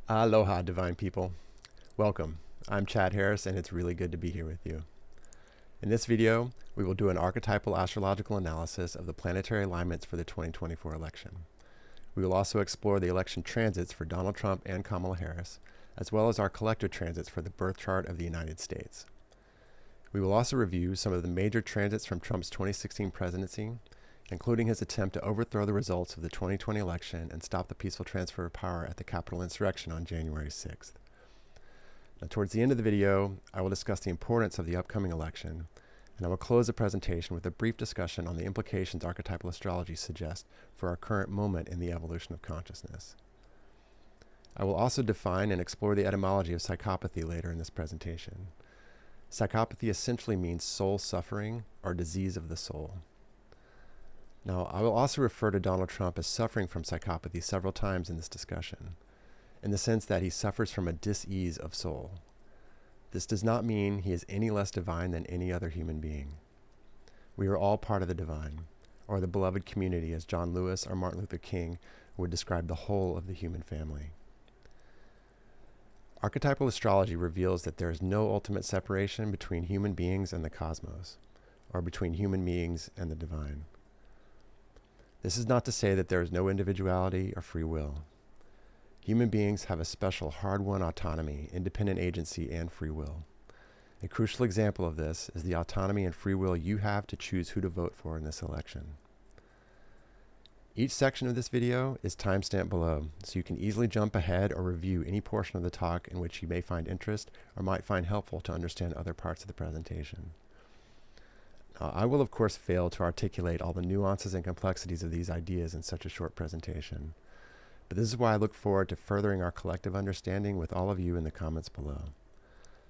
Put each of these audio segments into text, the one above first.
Aloha, divine people. Welcome. I'm Chad Harris, and it's really good to be here with you. In this video, we will do an archetypal astrological analysis of the planetary alignments for the 2024 election. We will also explore the election transits for Donald Trump and Kamala Harris, as well as our collective transits for the birth chart of the United States. We will also review some of the major transits from Trump's 2016 presidency, including his attempt to overthrow the results of the 2020 election and stop the peaceful transfer of power at the Capitol insurrection on January 6th. Now, towards the end of the video, I will discuss the importance of the upcoming election, and I will close the presentation with a brief discussion on the implications archetypal astrology suggests for our current moment in the evolution of consciousness. I will also define and explore the etymology of psychopathy later in this presentation. Psychopathy essentially means soul suffering or disease of the soul. Now, I will also refer to Donald Trump as suffering from psychopathy several times in this discussion, in the sense that he suffers from a dis-ease of soul. This does not mean he is any less divine than any other human being. We are all part of the divine, or the beloved community, as John Lewis or Martin Luther King would describe the whole of the human family. Archetypal astrology reveals that there is no ultimate separation between human beings and the cosmos, or between human beings and the divine. This is not to say that there is no individuality or free will. Human beings have a special hard-won autonomy, independent agency, and free will. A crucial example of this is the autonomy and free will you have to choose who to vote for in this election. Each section of this video is timestamped below, so you can easily jump ahead or review any portion of the talk in which you may find interest or might find helpful to understand other parts of the presentation. I will, of course, fail to articulate all the nuances and complexities of these ideas in such a short presentation, but this is why I look forward to furthering our collective understanding with all of you in the comments below.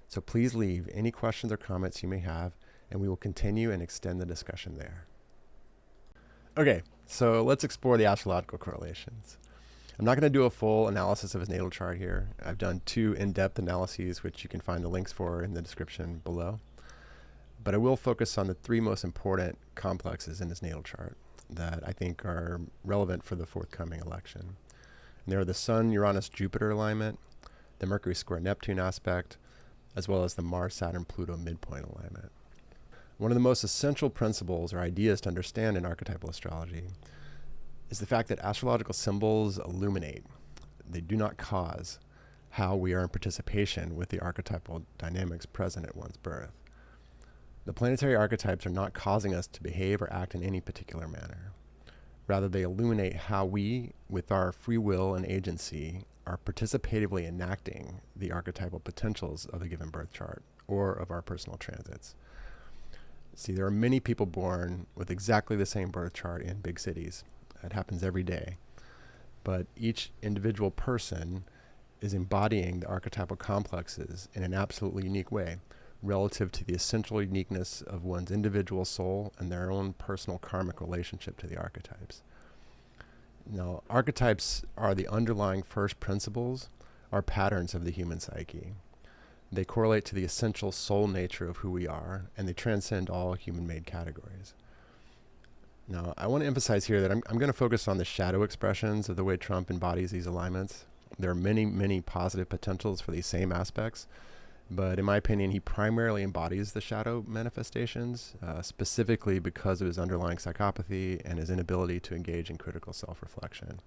So please leave any questions or comments you may have, and we will continue and extend the discussion there. Okay, so let's explore the astrological correlations. I'm not going to do a full analysis of his natal chart here. I've done 2 in-depth analyses, which you can find the links for in the description below. But I will focus on the 3 most important complexes in his natal chart that I think are relevant for the forthcoming election. And they are the Sun-Uranus-Jupiter alignment, the Mercury square Neptune aspect, as well as the Mars-Saturn-Pluto midpoint alignment. One of the most essential principles or ideas to understand in archetypal astrology is the fact that astrological symbols illuminate, they do not cause, how we are in participation with the archetypal dynamics present at one's birth. The planetary archetypes are not causing us to behave or act in any particular manner. Rather, they illuminate how we, with our free will and agency, are participatively enacting the archetypal potentials of a given birth chart or of our personal transits. See, there are many people born with exactly the same birth chart in big cities. It happens every day. But each individual person is embodying the archetypal complexes in an absolutely unique way, relative to the essential uniqueness of one's individual soul and their own personal karmic relationship to the archetypes. Now, archetypes are the underlying first principles, or patterns of the human psyche. They correlate to the essential soul nature of who we are, and they transcend all human-made categories. Now, I want to emphasize here that I'm going to focus on the shadow expressions of the way Trump embodies these alignments. There are many, many positive potentials for these same aspects, but in my opinion, he primarily embodies the shadow manifestations, specifically because of his underlying psychopathy and his inability to engage in critical self-reflection.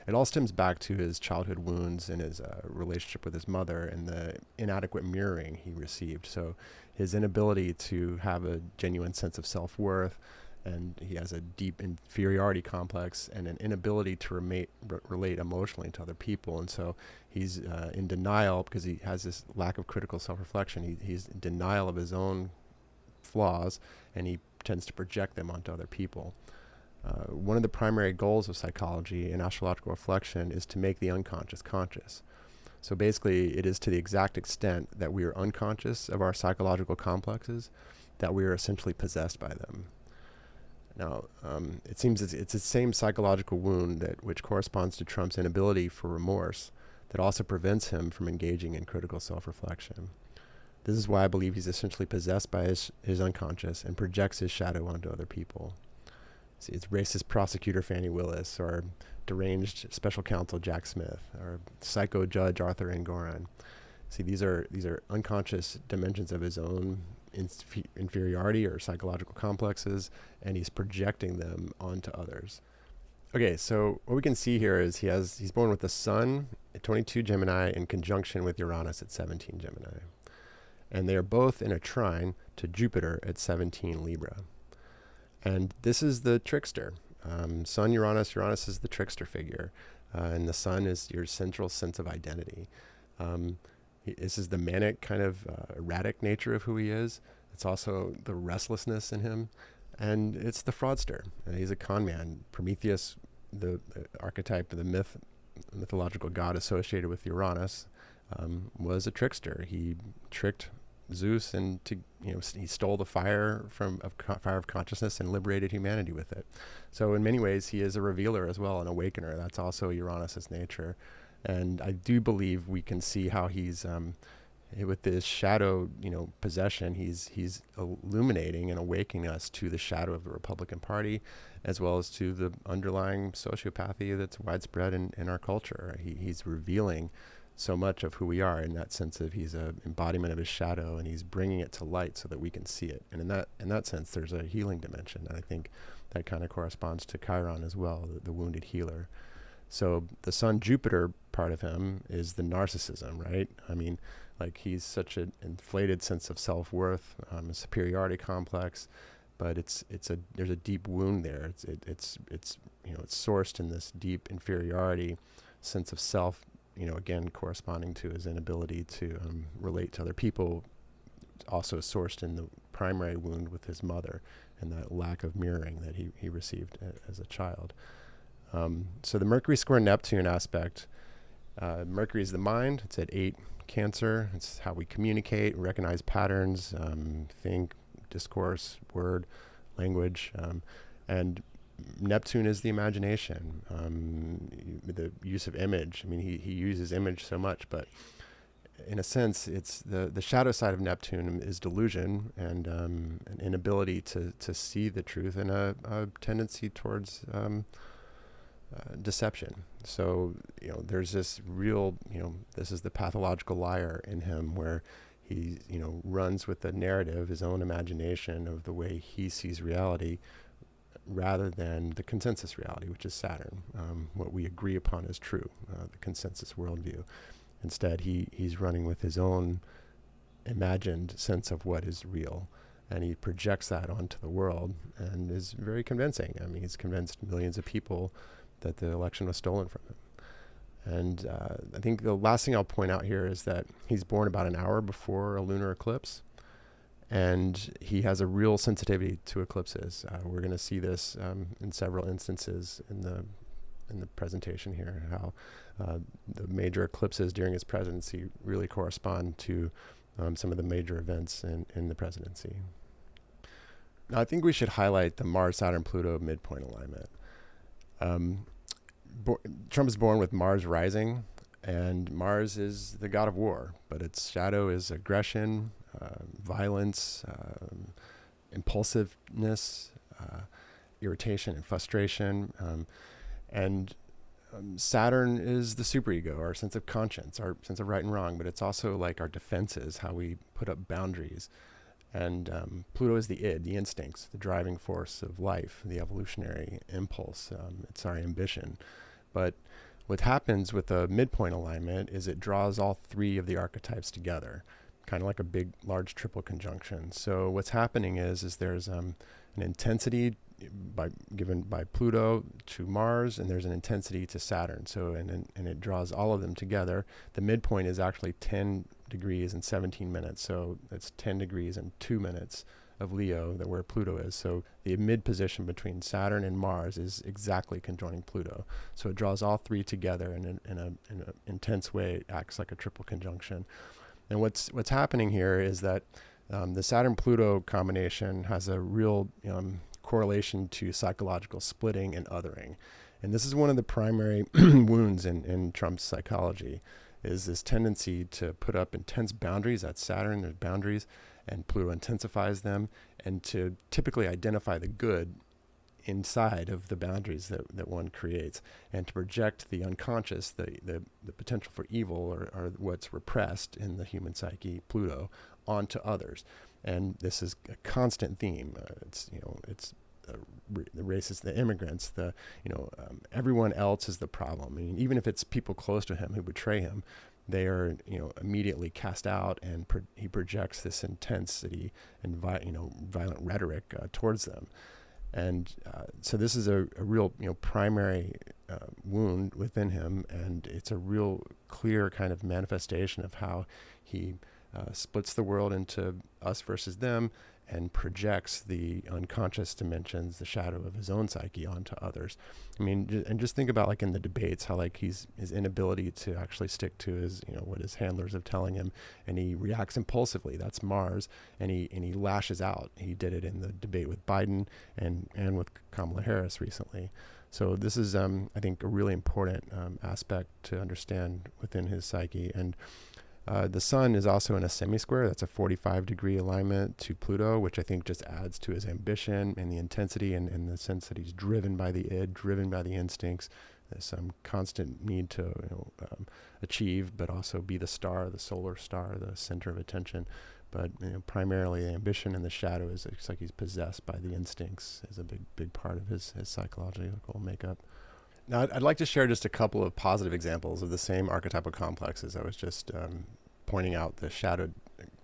It all stems back to his childhood wounds and his relationship with his mother and the inadequate mirroring he received. So his inability to have a genuine sense of self-worth, and he has a deep inferiority complex and an inability to relate emotionally to other people. And so he's in denial because he has this lack of critical self-reflection. He's in denial of his own flaws, and he tends to project them onto other people. One of the primary goals of psychology and astrological reflection is to make the unconscious conscious. So basically, it is to the exact extent that we are unconscious of our psychological complexes that we are essentially possessed by them. Now, it seems it's the same psychological wound which corresponds to Trump's inability for remorse that also prevents him from engaging in critical self-reflection. This is why I believe he's essentially possessed by his unconscious and projects his shadow onto other people. See, it's racist prosecutor Fannie Willis, or deranged special counsel Jack Smith, or psycho judge Arthur Angoran. See, these are unconscious dimensions of his own inferiority or psychological complexes, and he's projecting them onto others. Okay, so what we can see here is he's born with the Sun at 22 Gemini in conjunction with Uranus at 17 Gemini. And they are both in a trine to Jupiter at 17 Libra. And this is the trickster. Sun, Uranus is the trickster figure. And the Sun is your central sense of identity. This is the manic kind of erratic nature of who he is. It's also the restlessness in him. And it's the fraudster. He's a con man. Prometheus, the archetype of the mythological god associated with Uranus, was a trickster. He tricked Zeus into, he stole the fire fire of consciousness and liberated humanity with it. So in many ways, he is a revealer as well, an awakener. That's also Uranus's nature. And I do believe we can see how he's, with this shadow, possession, he's illuminating and awakening us to the shadow of the Republican Party, as well as to the underlying sociopathy that's widespread in our culture. He's revealing so much of who we are in that sense of he's an embodiment of his shadow, and he's bringing it to light so that we can see it. And in that sense, there's a healing dimension. And I think that kind of corresponds to Chiron as well, the wounded healer. So the Sun-Jupiter part of him is the narcissism, right? I mean, like, he's such an inflated sense of self-worth, a superiority complex, but there's a deep wound there. It's sourced in this deep inferiority sense of self, again, corresponding to his inability to relate to other people, also sourced in the primary wound with his mother and that lack of mirroring that he received as a child. So the Mercury square Neptune aspect, Mercury is the mind. It's at 8 Cancer. It's how we communicate, recognize patterns, think, discourse, word, language, and Neptune is the imagination, the use of image. I mean, he uses image so much, but in a sense, it's the shadow side of Neptune is delusion and an inability to see the truth, and a tendency towards deception. So, there's this real, this is the pathological liar in him, where he, runs with the narrative, his own imagination of the way he sees reality, rather than the consensus reality, which is Saturn, what we agree upon as true, the consensus worldview. Instead, he's running with his own imagined sense of what is real, and he projects that onto the world and is very convincing. I mean, he's convinced millions of people that the election was stolen from him. And I think the last thing I'll point out here is that he's born about an hour before a lunar eclipse, and he has a real sensitivity to eclipses. We're going to see this in several instances in the presentation here, how the major eclipses during his presidency really correspond to some of the major events in the presidency. Now, I think we should highlight the Mars-Saturn-Pluto midpoint alignment. Trump is born with Mars rising, and Mars is the god of war, but its shadow is aggression, violence, impulsiveness, irritation and frustration, and Saturn is the superego, our sense of conscience, our sense of right and wrong, but it's also like our defenses, how we put up boundaries. And Pluto is the id, the instincts, the driving force of life, the evolutionary impulse. It's our ambition. But what happens with a midpoint alignment is it draws all three of the archetypes together, kind of like a big, large triple conjunction. So what's happening is there's an intensity given by Pluto to Mars, and there's an intensity to Saturn. So and it draws all of them together. The midpoint is actually 10 degrees and 17 minutes. So it's 10 degrees and 2 minutes of Leo, that where Pluto is. So the mid position between Saturn and Mars is exactly conjoining Pluto. So it draws all three together in an intense way. It acts like a triple conjunction. And what's happening here is that the Saturn-Pluto combination has a real correlation to psychological splitting and othering. And this is one of the primary wounds in Trump's psychology, is this tendency to put up intense boundaries. That's Saturn, there's boundaries, and Pluto intensifies them, and to typically identify the good inside of the boundaries that one creates, and to project the unconscious, the potential for evil or what's repressed in the human psyche, Pluto, onto others. And this is a constant theme. It's the racists, the immigrants, everyone else is the problem. I mean, even if it's people close to him who betray him, they are, immediately cast out, and he projects this intensity and violent rhetoric towards them. And so this is a real, primary wound within him, and it's a real clear kind of manifestation of how he splits the world into us versus them, and projects the unconscious dimensions, the shadow of his own psyche, onto others. I mean, and just think about, like, in the debates, how, like, his inability to actually stick to his, what his handlers are telling him, and he reacts impulsively. That's Mars, and he lashes out. He did it in the debate with Biden and with Kamala Harris recently. So this is, I think, a really important aspect to understand within his psyche. And the sun is also in a semi-square. That's a 45-degree alignment to Pluto, which I think just adds to his ambition and the intensity, and the sense that he's driven by the id, driven by the instincts. There's some constant need to achieve, but also be the star, the solar star, the center of attention. But primarily the ambition and the shadow is, it's like he's possessed by the instincts, is a big part of his psychological makeup. Now, I'd like to share just a couple of positive examples of the same archetypal complexes. I was just pointing out the shadowed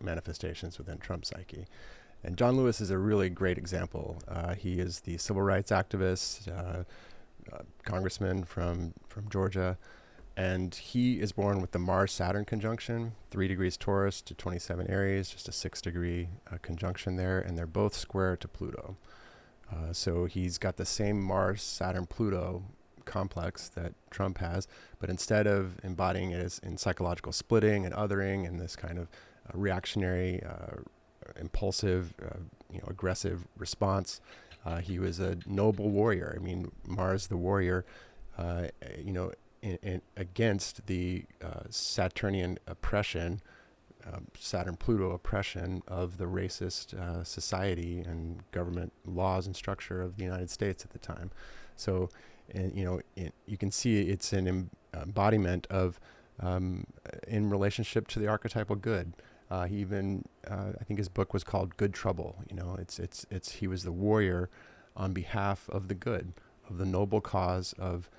manifestations within Trump's psyche. And John Lewis is a really great example. He is the civil rights activist, congressman from Georgia, and he is born with the Mars-Saturn conjunction, 3 degrees Taurus to 27 Aries, just a 6-degree conjunction there, and they're both square to Pluto. So he's got the same Mars-Saturn-Pluto complex that Trump has, but instead of embodying it as in psychological splitting and othering and this kind of reactionary, impulsive, aggressive response, he was a noble warrior. I mean, Mars the warrior, against the Saturnian oppression, Saturn-Pluto oppression of the racist society and government laws and structure of the United States at the time. So, and you can see it's an embodiment of in relationship to the archetypal good. He even I think his book was called Good Trouble. It's he was the warrior on behalf of the good, of the noble cause of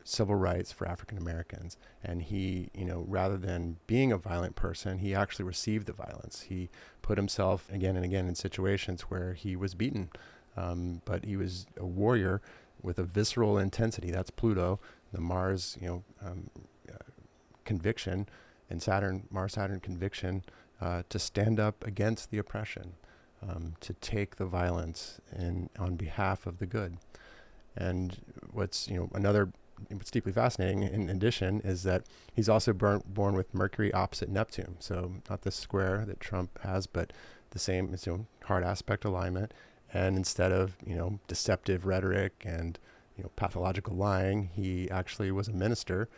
civil rights for African Americans. And he, rather than being a violent person, he actually received the violence. He put himself again and again in situations where he was beaten, but he was a warrior with a visceral intensity. That's Pluto, the Mars, conviction, and Mars-Saturn conviction, to stand up against the oppression, to take the violence on behalf of the good. And what's deeply fascinating in addition is that he's also born with Mercury opposite Neptune. So not the square that Trump has, but the same, hard aspect alignment. And instead of, deceptive rhetoric and, pathological lying, he actually was a minister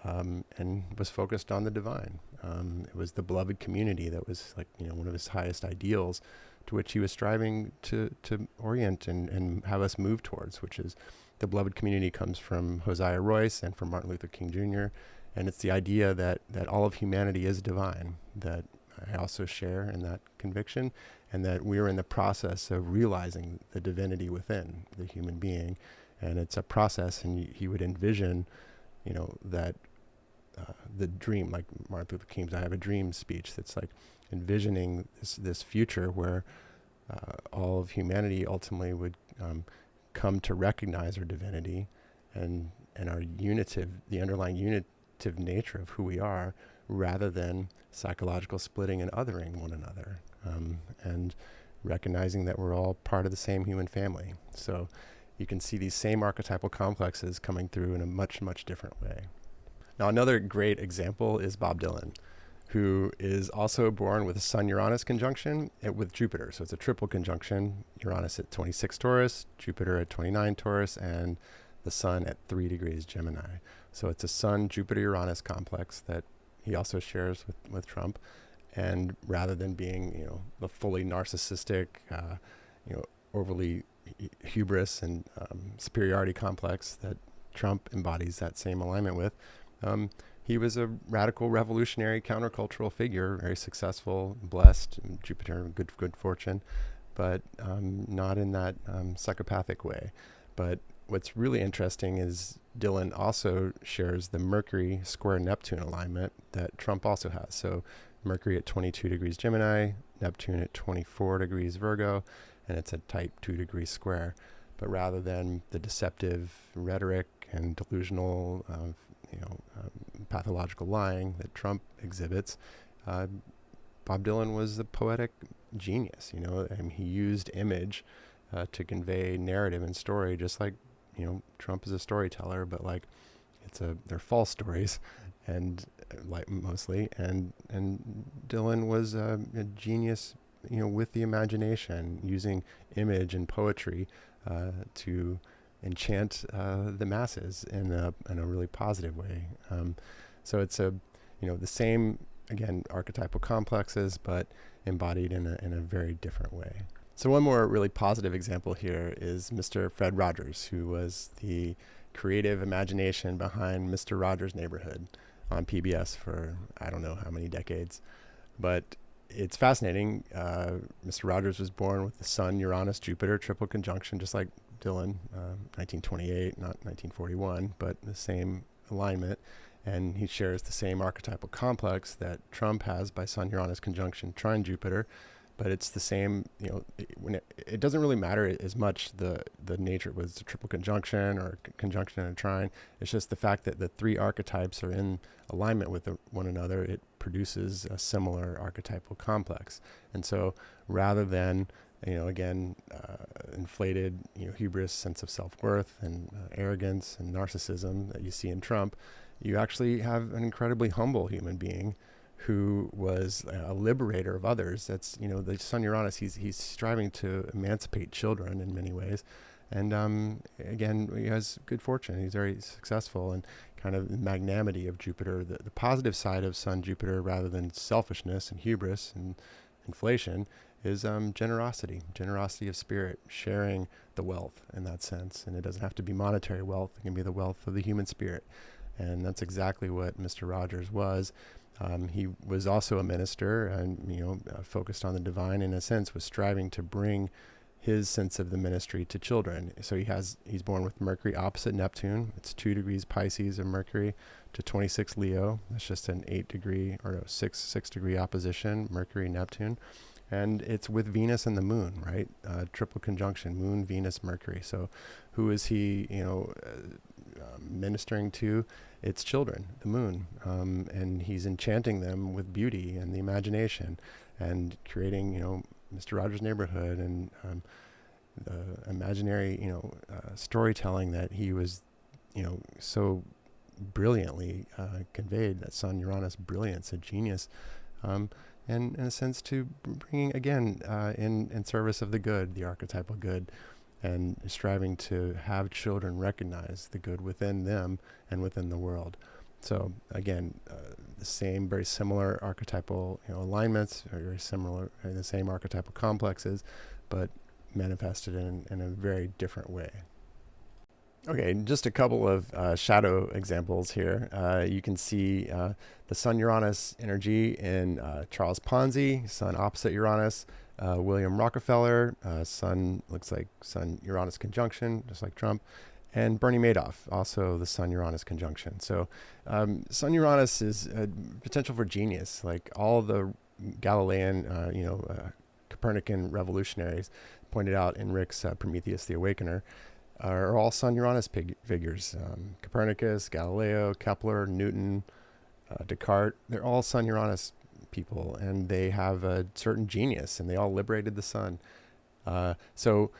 and was focused on the divine. It was the beloved community that was one of his highest ideals, to which he was striving to orient and have us move towards, which is the beloved community comes from Hosea Royce and from Martin Luther King Jr. And it's the idea that all of humanity is divine, that I also share in that conviction, and that we're in the process of realizing the divinity within the human being. And it's a process, and he would envision, that the dream, like Martin Luther King's I Have a Dream speech, that's like envisioning this future where all of humanity ultimately would come to recognize our divinity and our the underlying unitive nature of who we are, rather than psychological splitting and othering one another, and recognizing that we're all part of the same human family. So you can see these same archetypal complexes coming through in a much, much different way. Now, another great example is Bob Dylan, who is also born with a Sun-Uranus conjunction with Jupiter. So it's a triple conjunction, Uranus at 26 Taurus, Jupiter at 29 Taurus, and the Sun at 3 degrees Gemini. So it's a Sun-Jupiter-Uranus complex that he also shares with Trump. And rather than being, the fully narcissistic, overly hubris and superiority complex that Trump embodies that same alignment with. He was a radical revolutionary countercultural figure, very successful, blessed, Jupiter, good fortune, but not in that psychopathic way. But what's really interesting is Dylan also shares the Mercury square Neptune alignment that Trump also has. So Mercury at 22 degrees Gemini, Neptune at 24 degrees Virgo, and it's a type 2 degree square. But rather than the deceptive rhetoric and delusional, pathological lying that Trump exhibits, Bob Dylan was a poetic genius. And he used image to convey narrative and story, just like Trump is a storyteller, but like they're false stories, and like mostly. And Dylan was a genius, with the imagination, using image and poetry to enchant the masses in a really positive way. So it's the same, again, archetypal complexes, but embodied in a very different way. So one more really positive example here is Mr. Fred Rogers, who was the creative imagination behind Mr. Rogers' Neighborhood on PBS for I don't know how many decades. But it's fascinating. Mr. Rogers was born with the Sun-Uranus-Jupiter triple conjunction, just like Dylan, 1928, not 1941, but the same alignment. And he shares the same archetypal complex that Trump has by Sun-Uranus conjunction trine Jupiter. But it's the same, when it doesn't really matter as much the nature, whether it's a triple conjunction or conjunction and a trine. It's just the fact that the three archetypes are in alignment with one another. It produces a similar archetypal complex. And so rather than, inflated, hubris, sense of self-worth and arrogance and narcissism that you see in Trump, you actually have an incredibly humble human being who was a liberator of others. That's, the Sun-Uranus, he's striving to emancipate children in many ways. And again, he has good fortune. He's very successful, and kind of the magnanimity of Jupiter, the positive side of Sun-Jupiter, rather than selfishness and hubris and inflation, is generosity of spirit, sharing the wealth in that sense. And it doesn't have to be monetary wealth. It can be the wealth of the human spirit. And that's exactly what Mr. Rogers was. He was also a minister and, focused on the divine, in a sense, was striving to bring his sense of the ministry to children. So he's born with Mercury opposite Neptune. It's 2 degrees Pisces of Mercury to 26 Leo. That's just an 6 degree opposition, Mercury, Neptune. And it's with Venus and the moon, right? Triple conjunction, moon, Venus, Mercury. So who is he, ministering to? It's children, the moon. And he's enchanting them with beauty and the imagination, and creating, Mr. Rogers' Neighborhood, and the imaginary, storytelling that he was, so brilliantly conveyed, that Sun-Uranus brilliance, a genius. And in a sense to bringing, again, in service of the good, the archetypal good, and striving to have children recognize the good within them and within the world. So again, the same, very similar archetypal alignments, very similar, the same archetypal complexes, but manifested in a very different way. Okay, just a couple of shadow examples here. You can see the Sun-Uranus energy in Charles Ponzi, Sun opposite Uranus, William Rockefeller, Sun looks like Sun-Uranus conjunction, just like Trump, and Bernie Madoff, also the Sun-Uranus conjunction. So Sun-Uranus is a potential for genius, like all the Galilean, Copernican revolutionaries pointed out in Rick's Prometheus the Awakener, are all Sun-Uranus figures. Copernicus, Galileo, Kepler, Newton, Descartes, they're all Sun-Uranus people, and they have a certain genius, and they all liberated the sun. So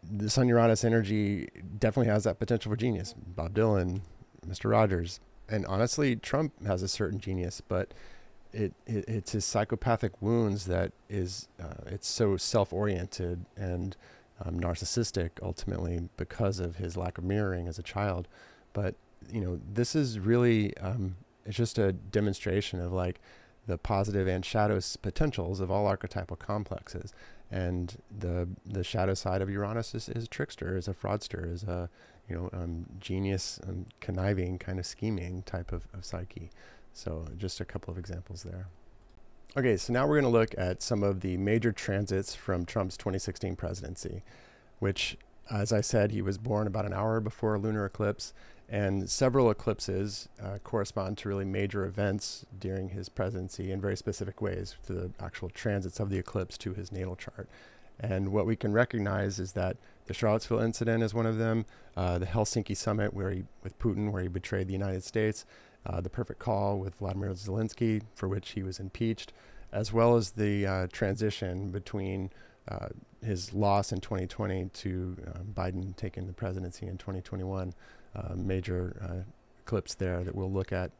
the Sun-Uranus energy definitely has that potential for genius. Bob Dylan, Mr. Rogers, and honestly, Trump has a certain genius, but it's his psychopathic wounds that is, it's so self-oriented and narcissistic ultimately because of his lack of mirroring as a child. But this is really it's just a demonstration of like the positive and shadow potentials of all archetypal complexes. And the shadow side of Uranus is a trickster, is a fraudster, is a genius, conniving, kind of scheming type of psyche. So just a couple of examples there. Okay, so now we're going to look at some of the major transits from Trump's 2016 presidency, which, as I said, he was born about an hour before a lunar eclipse, and several eclipses correspond to really major events during his presidency in very specific ways, to the actual transits of the eclipse to his natal chart. And what we can recognize is that the Charlottesville incident is one of them, the Helsinki summit with Putin, where he betrayed the United States, the perfect call with Vladimir Zelensky, for which he was impeached, as well as the transition between his loss in 2020 to Biden taking the presidency in 2021, major eclipse there that we'll look at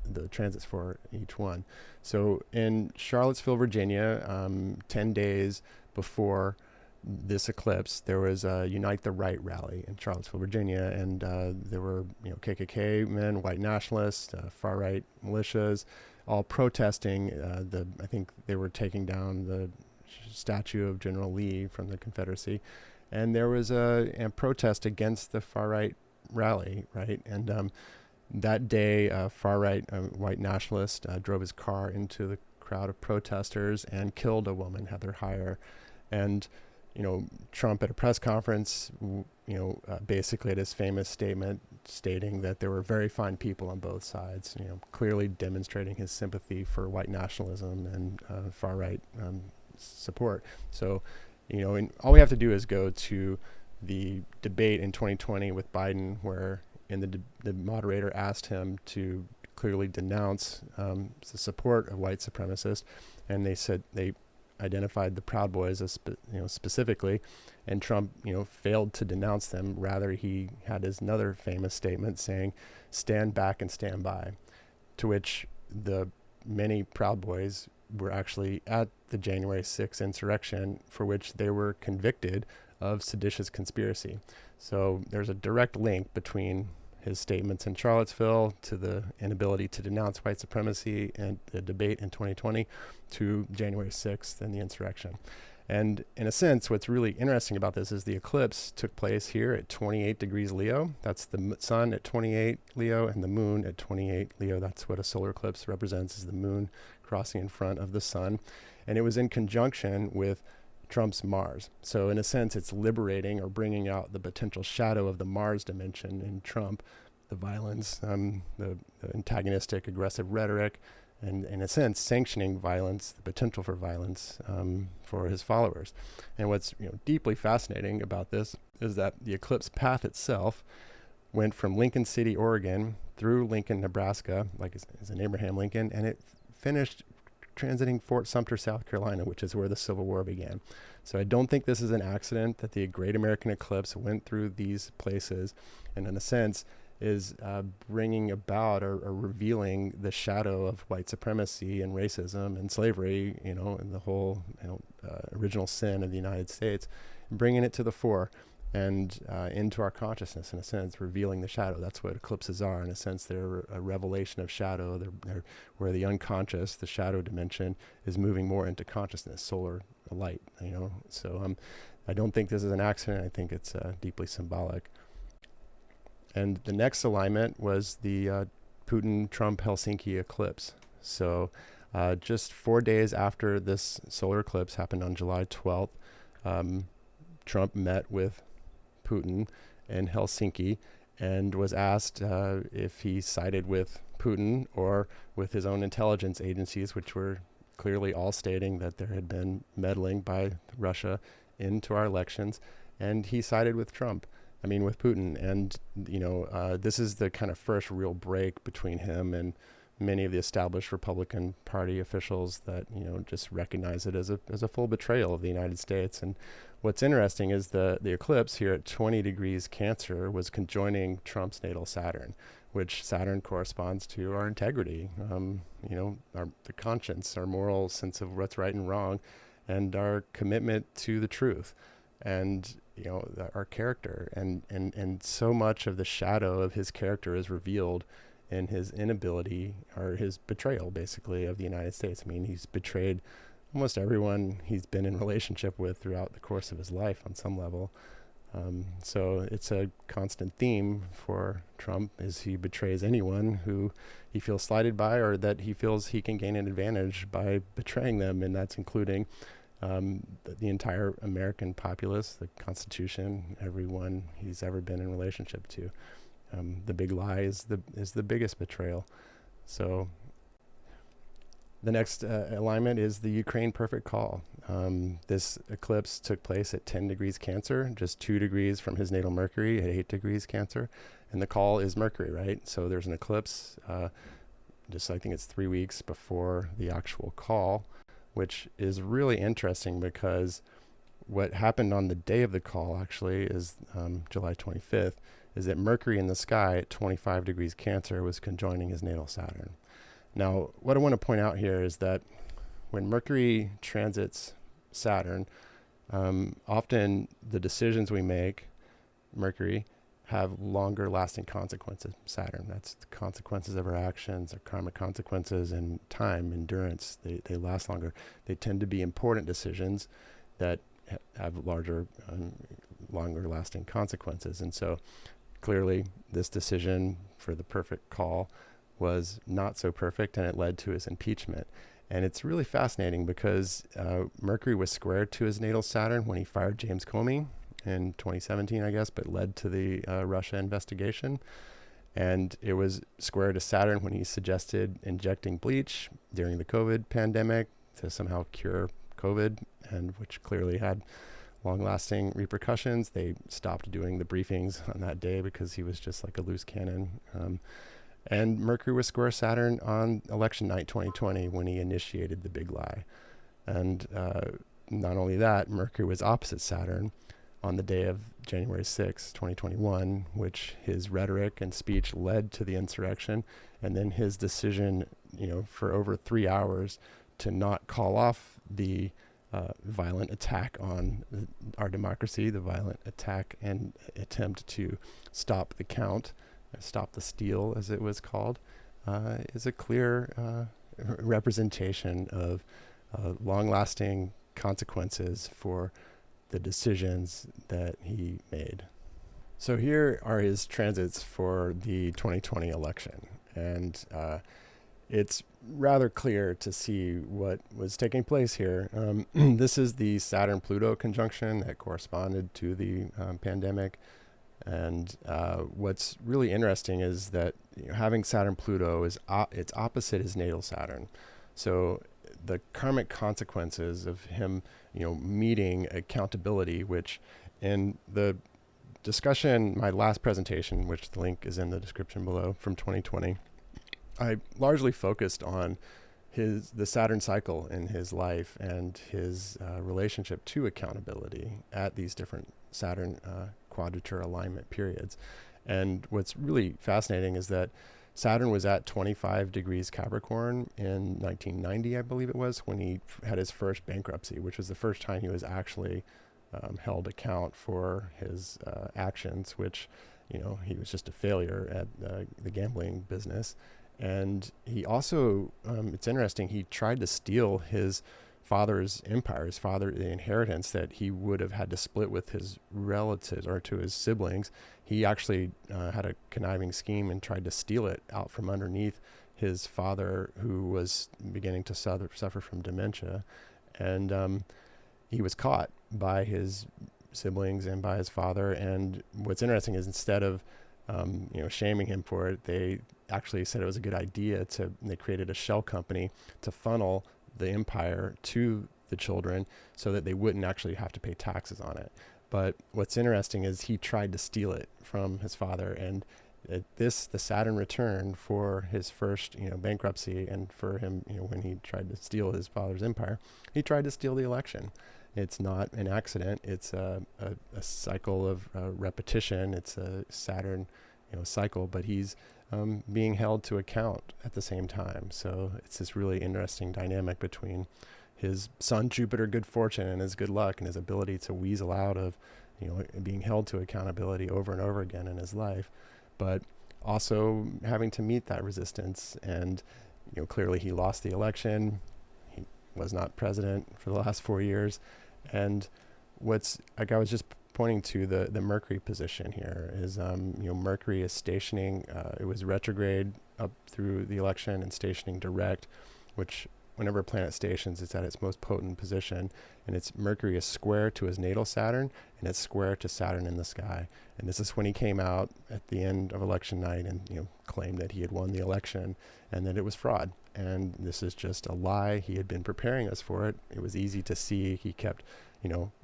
the transits for each one. So in Charlottesville, Virginia, 10 days before this eclipse, there was a Unite the Right rally in Charlottesville, Virginia, and there were KKK men, white nationalists, far-right militias, all protesting I think they were taking down the statue of General Lee from the Confederacy, and there was a protest against the far-right rally, right? And that day, a far-right white nationalist drove his car into the crowd of protesters and killed a woman, Heather Heyer. And Trump at a press conference, basically had his famous statement stating that there were very fine people on both sides, clearly demonstrating his sympathy for white nationalism and far-right support. So, and all we have to do is go to the debate in 2020 with Biden, where the moderator asked him to clearly denounce the support of white supremacists, and they said they identified the Proud Boys as specifically, and Trump failed to denounce them. Rather, he had his another famous statement saying, "Stand back and stand by," to which the many Proud Boys were actually at the January 6th insurrection, for which they were convicted of seditious conspiracy. So there's a direct link between his statements in Charlottesville to the inability to denounce white supremacy and the debate in 2020 to January 6th and the insurrection. And in a sense, what's really interesting about this is the eclipse took place here at 28 degrees Leo. That's the sun at 28 Leo and the moon at 28 Leo. That's what a solar eclipse represents, is the moon crossing in front of the sun. And it was in conjunction with Trump's Mars. So in a sense, it's liberating or bringing out the potential shadow of the Mars dimension in Trump, the violence, the antagonistic, aggressive rhetoric, and in a sense, sanctioning violence, the potential for violence for his followers. And what's deeply fascinating about this is that the eclipse path itself went from Lincoln City, Oregon, through Lincoln, Nebraska, like as an Abraham Lincoln, and it finished transiting Fort Sumter, South Carolina, which is where the Civil War began. So I don't think this is an accident that the Great American Eclipse went through these places, and in a sense is bringing about or revealing the shadow of white supremacy and racism and slavery, and the whole original sin of the United States, and bringing it to the fore and into our consciousness, in a sense, revealing the shadow. That's what eclipses are. In a sense, they're a revelation of shadow. They're where the unconscious, the shadow dimension, is moving more into consciousness, solar light, So I don't think this is an accident. I think it's deeply symbolic. And the next alignment was the Putin-Trump Helsinki Eclipse. So just 4 days after this solar eclipse happened on July 12th, Trump met with Putin in Helsinki and was asked if he sided with Putin or with his own intelligence agencies, which were clearly all stating that there had been meddling by Russia into our elections, and he sided with with Putin. And this is the kind of first real break between him and many of the established Republican Party officials that just recognize it as a full betrayal of the United States. And what's interesting is the eclipse here at 20 degrees Cancer was conjoining Trump's natal Saturn, which Saturn corresponds to our integrity, the conscience, our moral sense of what's right and wrong, and our commitment to the truth, and our character. And so much of the shadow of his character is revealed in his inability, or his betrayal, basically, of the United States. He's betrayed almost everyone he's been in relationship with throughout the course of his life on some level. So it's a constant theme for Trump, is he betrays anyone who he feels slighted by, or that he feels he can gain an advantage by betraying them, and that's including the entire American populace, the Constitution, everyone he's ever been in relationship to. The big lie is the biggest betrayal. So the next alignment is the Ukraine perfect call. This eclipse took place at 10 degrees Cancer, just 2 degrees from his natal Mercury at 8 degrees Cancer. And the call is Mercury, right? So there's an eclipse, just I think it's 3 weeks before the actual call, which is really interesting because what happened on the day of the call actually is July 25th, is that Mercury in the sky at 25 degrees Cancer was conjoining his natal Saturn. Now, what I want to point out here is that when Mercury transits Saturn, often the decisions we make, Mercury, have longer lasting consequences. Saturn, that's the consequences of our actions, our karmic consequences, and time, endurance, they last longer. They tend to be important decisions that have larger, longer lasting consequences. And so clearly this decision for the perfect call was not so perfect, and it led to his impeachment. And it's really fascinating because Mercury was squared to his natal Saturn when he fired James Comey in 2017, I guess, but led to the Russia investigation. And it was squared to Saturn when he suggested injecting bleach during the COVID pandemic to somehow cure COVID, and which clearly had long-lasting repercussions. They stopped doing the briefings on that day because he was just like a loose cannon. And Mercury was square Saturn on election night 2020 when he initiated the big lie. And not only that, Mercury was opposite Saturn on the day of January 6, 2021, which his rhetoric and speech led to the insurrection. And then his decision, for over 3 hours to not call off the violent attack on our democracy, the violent attack and attempt to stop the count, stop the steal, as it was called, is a clear representation of long-lasting consequences for the decisions that he made. So here are his transits for the 2020 election. And it's rather clear to see what was taking place here. This is the Saturn-Pluto conjunction that corresponded to the pandemic. And what's really interesting is that having Saturn-Pluto is it's opposite his natal Saturn. So the karmic consequences of him, meeting accountability, which in the discussion, my last presentation, which the link is in the description below, from 2020, I largely focused on the Saturn cycle in his life and his relationship to accountability at these different Saturn quadrature alignment periods. And what's really fascinating is that Saturn was at 25 degrees Capricorn in 1990, I believe it was, when he had his first bankruptcy, which was the first time he was actually held account for his actions, which, he was just a failure at the gambling business. And he also, it's interesting, he tried to steal his father's empire, the inheritance that he would have had to split with his relatives or to his siblings. He actually had a conniving scheme and tried to steal it out from underneath his father, who was beginning to suffer from dementia. And he was caught by his siblings and by his father. And what's interesting is instead of shaming him for it, they actually said it was a good idea they created a shell company to funnel the empire to the children so that they wouldn't actually have to pay taxes on it. But what's interesting is he tried to steal it from his father, and the Saturn return for his first, bankruptcy, and for him, when he tried to steal his father's empire, he tried to steal the election. It's not an accident. It's a cycle of repetition. It's a Saturn, cycle, but he's being held to account at the same time. So it's this really interesting dynamic between his sun, Jupiter, good fortune, and his good luck, and his ability to weasel out of, being held to accountability over and over again in his life, but also having to meet that resistance. And, clearly he lost the election. He was not president for the last 4 years. And what's, like I was just pointing to the Mercury position here is, Mercury is stationing, it was retrograde up through the election and stationing direct, which whenever a planet stations, it's at its most potent position. And it's Mercury is square to his natal Saturn, and it's square to Saturn in the sky. And this is when he came out at the end of election night and claimed that he had won the election and that it was fraud. And this is just a lie. He had been preparing us for it. It was easy to see. He kept,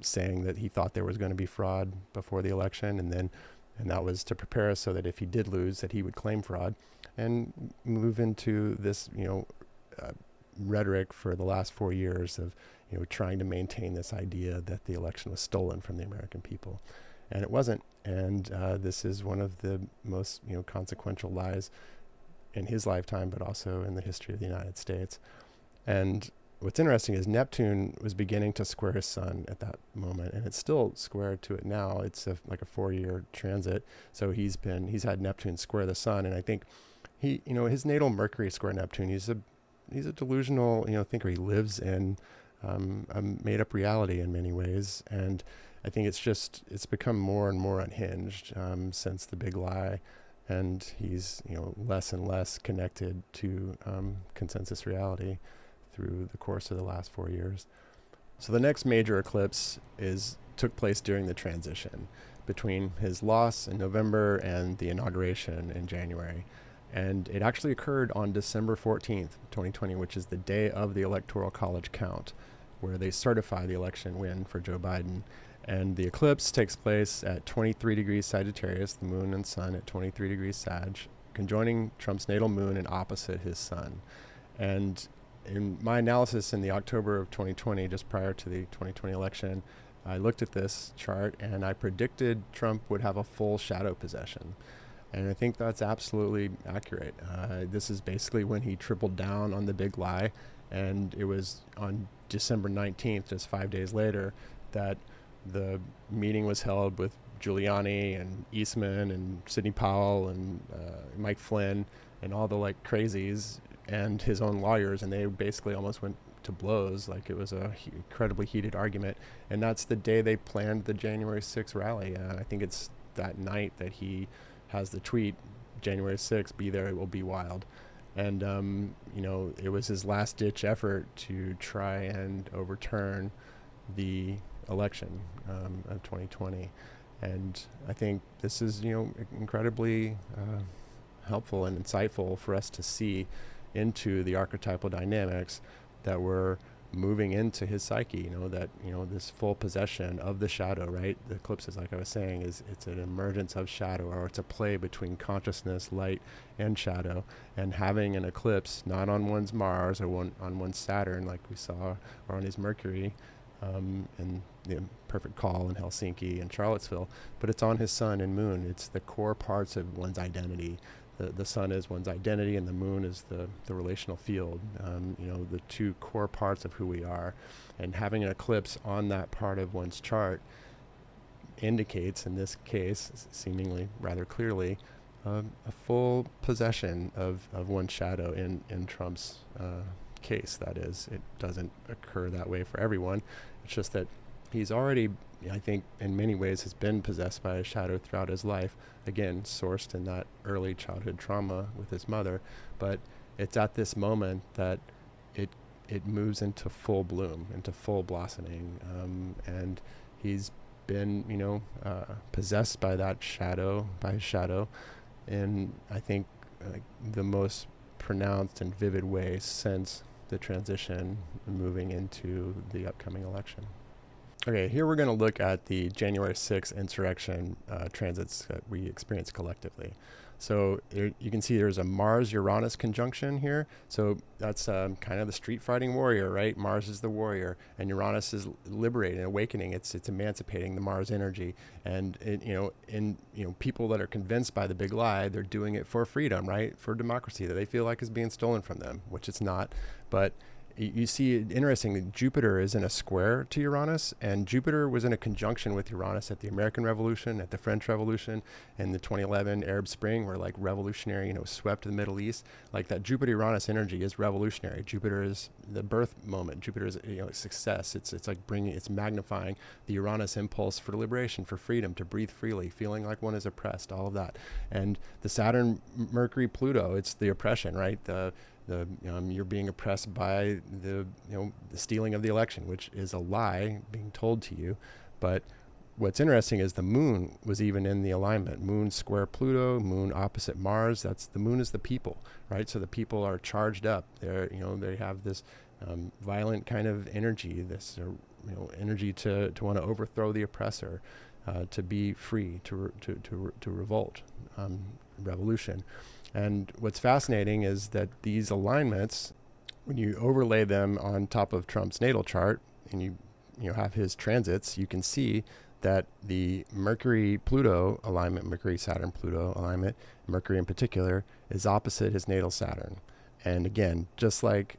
saying that he thought there was going to be fraud before the election, and that was to prepare us so that if he did lose, that he would claim fraud and move into this, rhetoric for the last 4 years of, trying to maintain this idea that the election was stolen from the American people. And it wasn't. And this is one of the most, consequential lies in his lifetime, but also in the history of the United States. And what's interesting is Neptune was beginning to square his sun at that moment, and it's still squared to it now. It's like a 4-year transit. So he's had Neptune square the sun. And I think his natal Mercury square Neptune, he's a delusional, thinker. He lives in a made up reality in many ways. And I think it's become more and more unhinged since the big lie. And he's, less and less connected to consensus reality through the course of the last 4 years. So the next major eclipse took place during the transition between his loss in November and the inauguration in January. And it actually occurred on December 14th, 2020, which is the day of the Electoral College count, where they certify the election win for Joe Biden. And the eclipse takes place at 23 degrees Sagittarius, the moon and sun at 23 degrees Sag, conjoining Trump's natal moon and opposite his sun. And in my analysis in the October of 2020, just prior to the 2020 election, I looked at this chart and I predicted Trump would have a full shadow possession. And I think that's absolutely accurate. This is basically when he tripled down on the big lie. And it was on December 19th, just 5 days later, that the meeting was held with Giuliani and Eastman and Sidney Powell and Mike Flynn and all the crazies and his own lawyers. And they basically almost went to blows. It was a incredibly heated argument. And that's the day they planned the January 6th rally. I think it's that night that he has the tweet, January 6th, be there, it will be wild. And, it was his last ditch effort to try and overturn the election of 2020. And I think this is, incredibly helpful and insightful for us to see into the archetypal dynamics that were moving into his psyche, this full possession of the shadow, right? The eclipses, like I was saying, it's an emergence of shadow, or it's a play between consciousness, light, and shadow. And having an eclipse not on one's Mars or on one's Saturn, like we saw, or on his Mercury, and the perfect call in Helsinki and Charlottesville, but it's on his sun and moon. It's the core parts of one's identity. The sun is one's identity, and the moon is the relational field, the two core parts of who we are. And having an eclipse on that part of one's chart indicates, in this case, seemingly rather clearly, a full possession of one's shadow in Trump's case. That is, it doesn't occur that way for everyone. It's just that he's already, I think, in many ways has been possessed by a shadow throughout his life, again, sourced in that early childhood trauma with his mother. But it's at this moment that it moves into full bloom, into full blossoming. And he's been, possessed by that shadow, by his shadow, in, I think, the most pronounced and vivid way since the transition moving into the upcoming election. Okay, here we're going to look at the January 6th insurrection transits that we experience collectively. So you can see there's a Mars-Uranus conjunction here. So that's kind of the street fighting warrior, right? Mars is the warrior, and Uranus is liberating, awakening. It's emancipating the Mars energy. And people that are convinced by the big lie, they're doing it for freedom, right? For democracy that they feel like is being stolen from them, which it's not. But you see, interesting, Jupiter is in a square to Uranus, and Jupiter was in a conjunction with Uranus at the American Revolution, at the French Revolution, and the 2011 Arab Spring, where like revolutionary, swept the Middle East. Like that Jupiter-Uranus energy is revolutionary. Jupiter is the birth moment. Jupiter is, success. It's like it's magnifying the Uranus impulse for liberation, for freedom, to breathe freely, feeling like one is oppressed, all of that. And the Saturn, Mercury, Pluto, it's the oppression, right? You're being oppressed by the stealing of the election, which is a lie being told to you. But what's interesting is the moon was even in the alignment. Moon square Pluto, moon opposite Mars. The moon is the people, right? So the people are charged up. They have this violent kind of energy, this energy to want to overthrow the oppressor, to be free, to revolt, revolution. And what's fascinating is that these alignments, when you overlay them on top of Trump's natal chart and you have his transits, you can see that the Mercury-Pluto alignment, Mercury-Saturn-Pluto alignment, Mercury in particular, is opposite his natal Saturn. And again, just like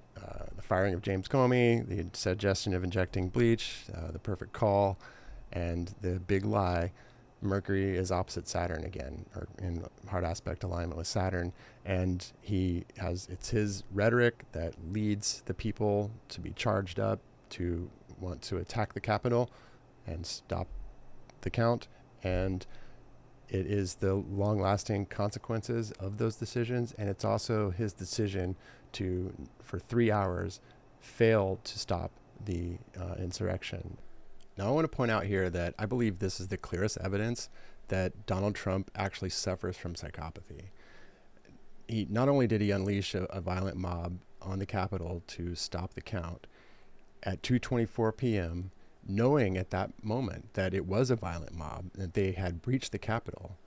the firing of James Comey, the suggestion of injecting bleach, the perfect call, and the big lie, Mercury is opposite Saturn again, or in hard aspect alignment with Saturn, and it's his rhetoric that leads the people to be charged up, to want to attack the Capitol and stop the count, and it is the long-lasting consequences of those decisions, and it's also his decision to, for 3 hours, fail to stop the insurrection. Now, I want to point out here that I believe this is the clearest evidence that Donald Trump actually suffers from psychopathy. Not only did he unleash a violent mob on the Capitol to stop the count at 2:24 p.m., knowing at that moment that it was a violent mob, that they had breached the Capitol,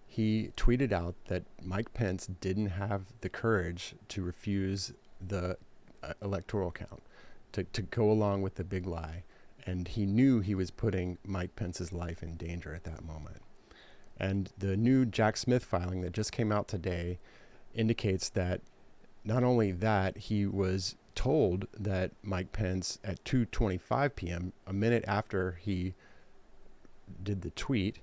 he tweeted out that Mike Pence didn't have the courage to refuse the electoral count, to go along with the big lie. And he knew he was putting Mike Pence's life in danger at that moment. And the new Jack Smith filing that just came out today indicates that not only that, he was told that Mike Pence at 2:25 p.m., a minute after he did the tweet,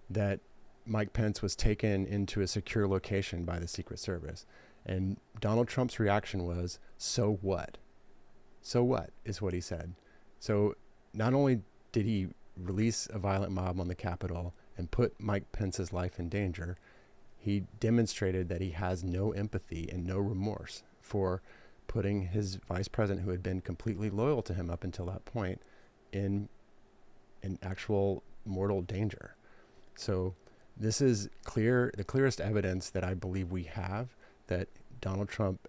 that Mike Pence was taken into a secure location by the Secret Service. And Donald Trump's reaction was, "So what? So what?" is what he said. So not only did he release a violent mob on the Capitol and put Mike Pence's life in danger, he demonstrated that he has no empathy and no remorse for putting his vice president, who had been completely loyal to him up until that point, in actual mortal danger. So this is the clearest evidence that I believe we have that Donald Trump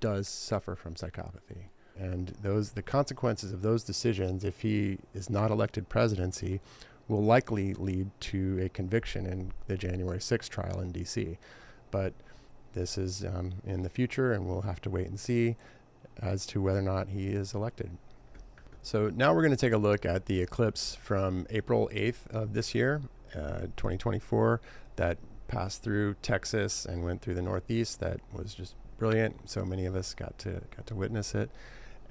does suffer from psychopathy. And the consequences of those decisions, if he is not elected presidency, will likely lead to a conviction in the January 6th trial in D.C. But this is in the future, and we'll have to wait and see as to whether or not he is elected. So now we're going to take a look at the eclipse from April 8th of this year, 2024, that passed through Texas and went through the Northeast. That was just brilliant. So many of us got to witness it.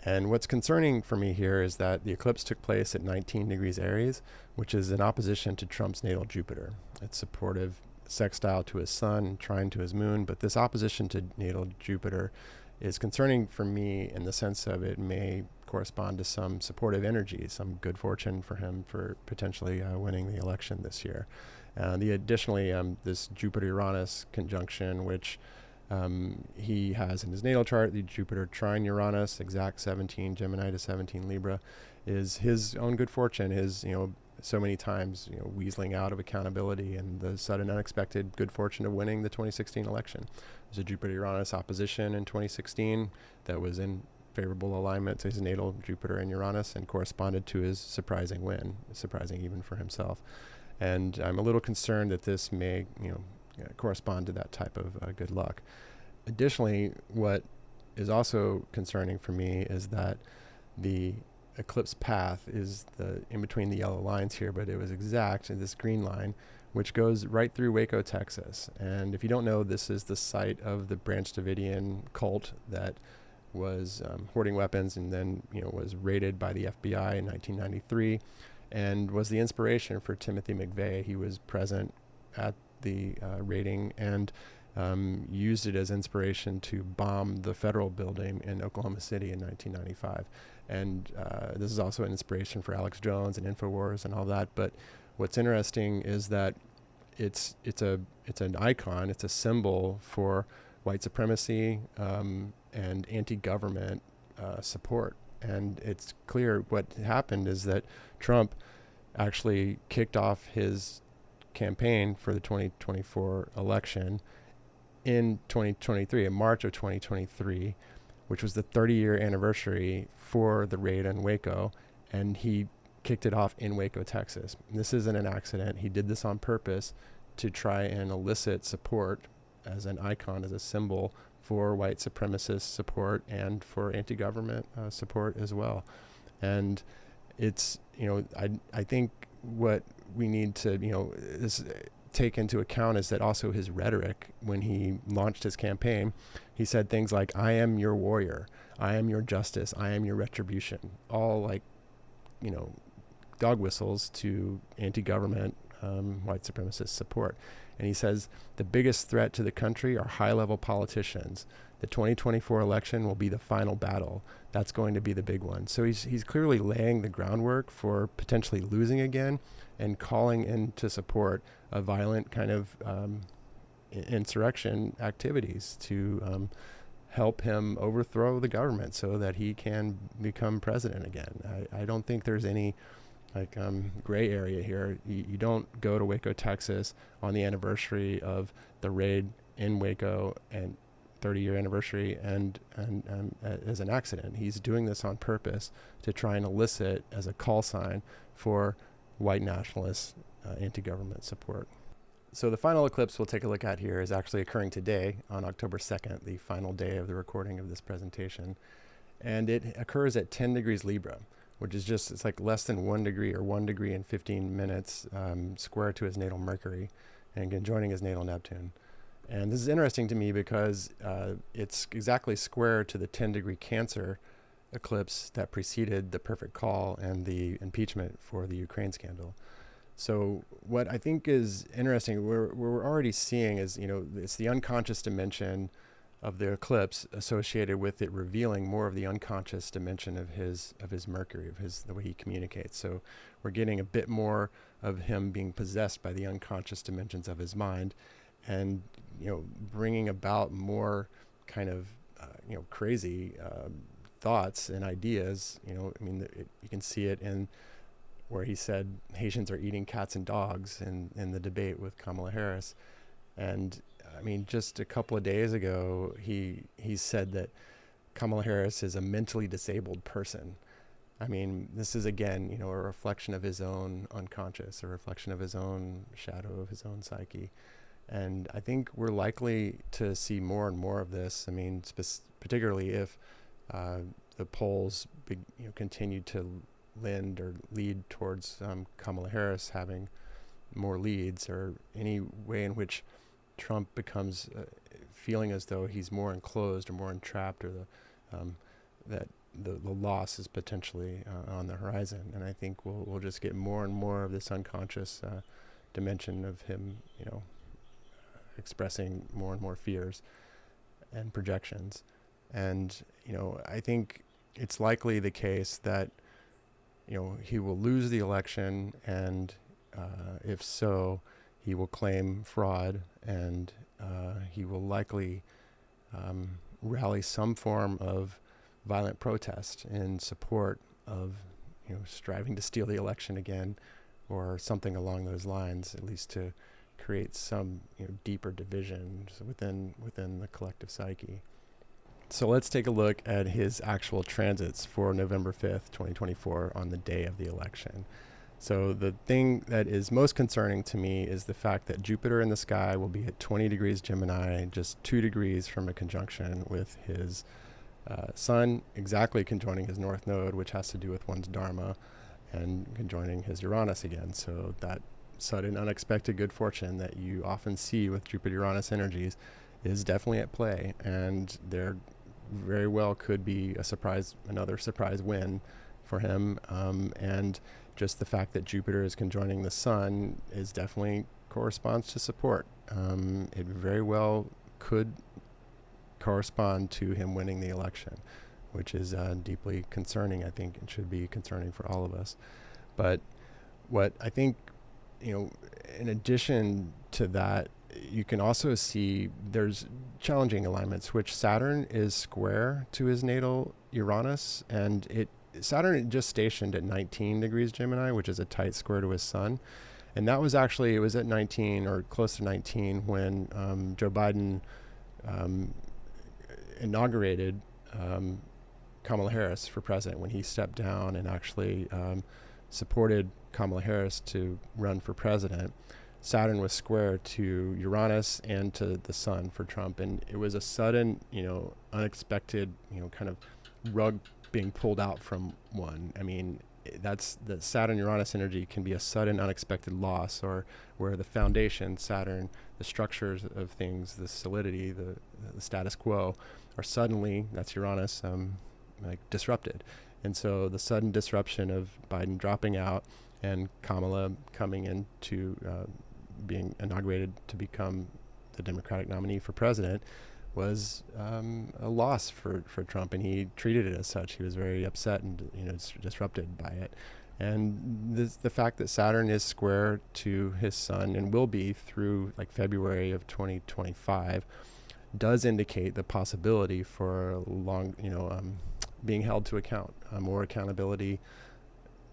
And what's concerning for me here is that the eclipse took place at 19 degrees Aries, which is in opposition to Trump's natal Jupiter. It's supportive sextile to his sun, trine to his moon, but this opposition to natal Jupiter is concerning for me in the sense of it may correspond to some supportive energy, some good fortune for him for potentially winning the election this year. Additionally, this Jupiter-Uranus conjunction, which he has in his natal chart, the Jupiter trine Uranus, exact 17 Gemini to 17 Libra, is his own good fortune, his, so many times, weaseling out of accountability and the sudden unexpected good fortune of winning the 2016 election. There's a Jupiter-Uranus opposition in 2016 that was in favorable alignment to his natal Jupiter and Uranus and corresponded to his surprising win, surprising even for himself. And I'm a little concerned that this may, correspond to that type of good luck. Additionally, what is also concerning for me is that the eclipse path is in between the yellow lines here, but it was exact in this green line, which goes right through Waco, Texas. And if you don't know, this is the site of the Branch Davidian cult that was hoarding weapons, and then was raided by the FBI in 1993, and was the inspiration for Timothy McVeigh. He was present at the raiding and used it as inspiration to bomb the federal building in Oklahoma City in 1995. And this is also an inspiration for Alex Jones and InfoWars and all that. But what's interesting is that it's an icon, it's a symbol for white supremacy and anti-government support. And it's clear what happened is that Trump actually kicked off his campaign for the 2024 election in 2023, in March of 2023, which was the 30-year anniversary for the raid in Waco, and he kicked it off in Waco, Texas. And this isn't an accident. He did this on purpose to try and elicit support as an icon, as a symbol for white supremacist support and for anti-government support as well. And it's, I think what we need to, take into account is that also his rhetoric when he launched his campaign, he said things like, "I am your warrior, I am your justice, I am your retribution," all like, dog whistles to anti-government white supremacist support. And he says the biggest threat to the country are high-level politicians. The 2024 election will be the final battle. That's going to be the big one. So he's clearly laying the groundwork for potentially losing again and calling into support a violent kind of insurrection activities to help him overthrow the government so that he can become president again. I don't think there's any gray area here. You don't go to Waco, Texas on the anniversary of the raid in Waco and 30-year anniversary and as an accident. He's doing this on purpose to try and elicit as a call sign for white nationalist anti-government support. So the final eclipse we'll take a look at here is actually occurring today on October 2nd, the final day of the recording of this presentation. And it occurs at 10 degrees Libra, which is it's like less than 1 degree or 1 degree and 15 minutes square to his natal Mercury and conjoining his natal Neptune. And this is interesting to me because it's exactly square to the 10 degree Cancer eclipse that preceded the perfect call and the impeachment for the Ukraine scandal. So what I think is interesting, we're already seeing is, it's the unconscious dimension of the eclipse associated with it revealing more of the unconscious dimension of his Mercury, the way he communicates. So we're getting a bit more of him being possessed by the unconscious dimensions of his mind, and bringing about more kind of crazy thoughts and ideas. You can see it in where he said Haitians are eating cats and dogs in the debate with Kamala Harris. And just a couple of days ago, he said that Kamala Harris is a mentally disabled person. This is again, a reflection of his own unconscious, a reflection of his own shadow, of his own psyche. And I think we're likely to see more and more of this. Particularly if the polls continue to lead towards Kamala Harris having more leads, or any way in which Trump becomes feeling as though he's more enclosed or more entrapped, or that the loss is potentially on the horizon. And I think we'll just get more and more of this unconscious dimension of him, expressing more and more fears and projections. And, I think it's likely the case that, he will lose the election, and if so, he will claim fraud, and he will likely rally some form of violent protest in support of, striving to steal the election again, or something along those lines, at least to create some deeper divisions within the collective psyche. So let's take a look at his actual transits for November 5th, 2024, on the day of the election. So the thing that is most concerning to me is the fact that Jupiter in the sky will be at 20 degrees Gemini, just 2 degrees from a conjunction with his Sun, exactly conjoining his North Node, which has to do with one's Dharma, and conjoining his Uranus again. So that sudden, unexpected good fortune that you often see with Jupiter-Uranus energies is definitely at play, and they're very well could be another surprise win for him. And just the fact that Jupiter is conjoining the Sun is definitely corresponds to support. It very well could correspond to him winning the election, which is deeply concerning. I think it should be concerning for all of us. But what I think, in addition to that, you can also see there's challenging alignments, which Saturn is square to his natal Uranus, and Saturn just stationed at 19 degrees Gemini, which is a tight square to his Sun. And that was actually, it was at 19 or close to 19 when Joe Biden inaugurated Kamala Harris for president, when he stepped down and actually supported Kamala Harris to run for president. Saturn was square to Uranus and to the Sun for Trump. And it was a sudden, unexpected, kind of rug being pulled out from one. I mean, that's the Saturn-Uranus energy can be a sudden, unexpected loss, or where the foundation, Saturn, the structures of things, the solidity, the status quo, are suddenly, that's Uranus, disrupted. And so the sudden disruption of Biden dropping out and Kamala coming into being inaugurated to become the Democratic nominee for president was a loss for Trump, and he treated it as such. He was very upset and disrupted by it. And the fact that Saturn is square to his Sun and will be through February of 2025 does indicate the possibility for being held to account, more accountability,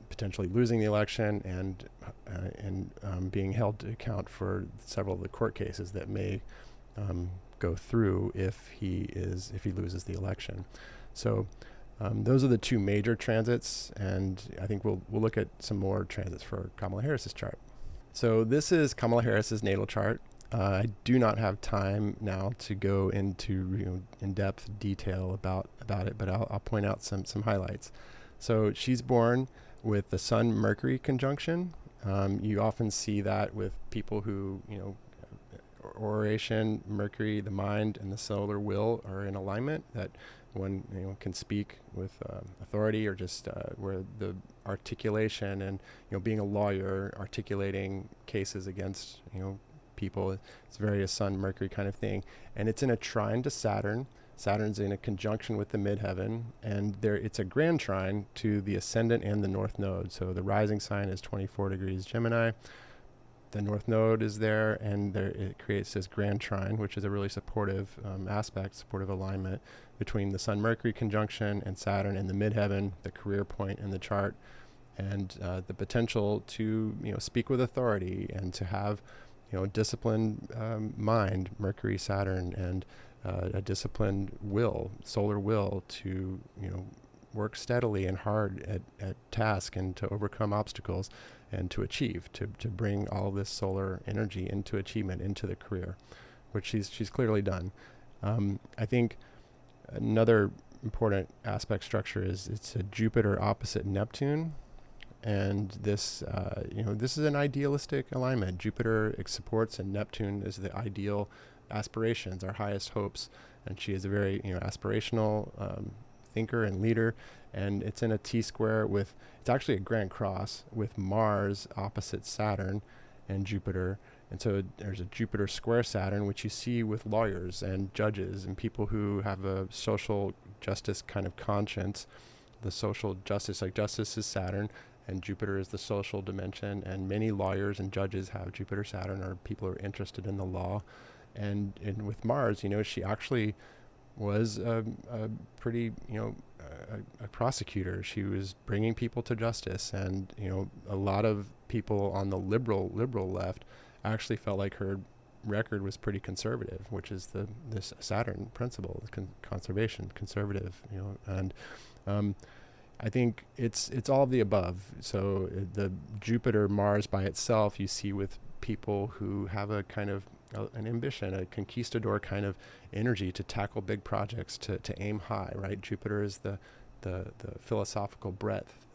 potentially losing the election, and being held to account for several of the court cases that may go through if he loses the election. So those are the two major transits, and I think we'll look at some more transits for Kamala Harris's chart. So this is Kamala Harris's natal chart. I do not have time now to go into in-depth detail about it, but I'll point out some highlights. So she's born with the Sun-Mercury conjunction. You often see that with people who, oration, Mercury, the mind, and the solar will are in alignment, that one can speak with authority, or just where the articulation and being a lawyer, articulating cases against people, it's very a Sun-Mercury kind of thing. And it's in a trine to Saturn. Saturn's in a conjunction with the midheaven, and it's a grand trine to the ascendant and the north node. So the rising sign is 24 degrees Gemini. The north node is there, and it creates this grand trine, which is a really supportive supportive alignment between the Sun-Mercury conjunction and Saturn and the midheaven, the career point in the chart, and the potential to speak with authority and to have disciplined mind, Mercury, Saturn, and a disciplined will, solar will, to work steadily and hard at task and to overcome obstacles and to achieve, to bring all this solar energy into achievement, into the career, which she's clearly done. I think another important aspect structure is it's a Jupiter opposite Neptune. And this is an idealistic alignment. Jupiter supports, and Neptune is the ideal aspirations, our highest hopes. And she is a very aspirational thinker and leader. And it's in a T-square it's actually a grand cross with Mars opposite Saturn and Jupiter. And so there's a Jupiter square Saturn, which you see with lawyers and judges and people who have a social justice kind of conscience. The social justice, justice is Saturn, and Jupiter is the social dimension, and many lawyers and judges have Jupiter Saturn, or people who are interested in the law. And with Mars, she actually was a pretty, a prosecutor. She was bringing people to justice, and a lot of people on the liberal left actually felt like her record was pretty conservative, which is this Saturn principle, conservation, conservative, and I think it's all of the above. So the Jupiter Mars by itself, you see with people who have a kind of an ambition, a conquistador kind of energy to tackle big projects, to aim high, right? Jupiter is the philosophical breadth,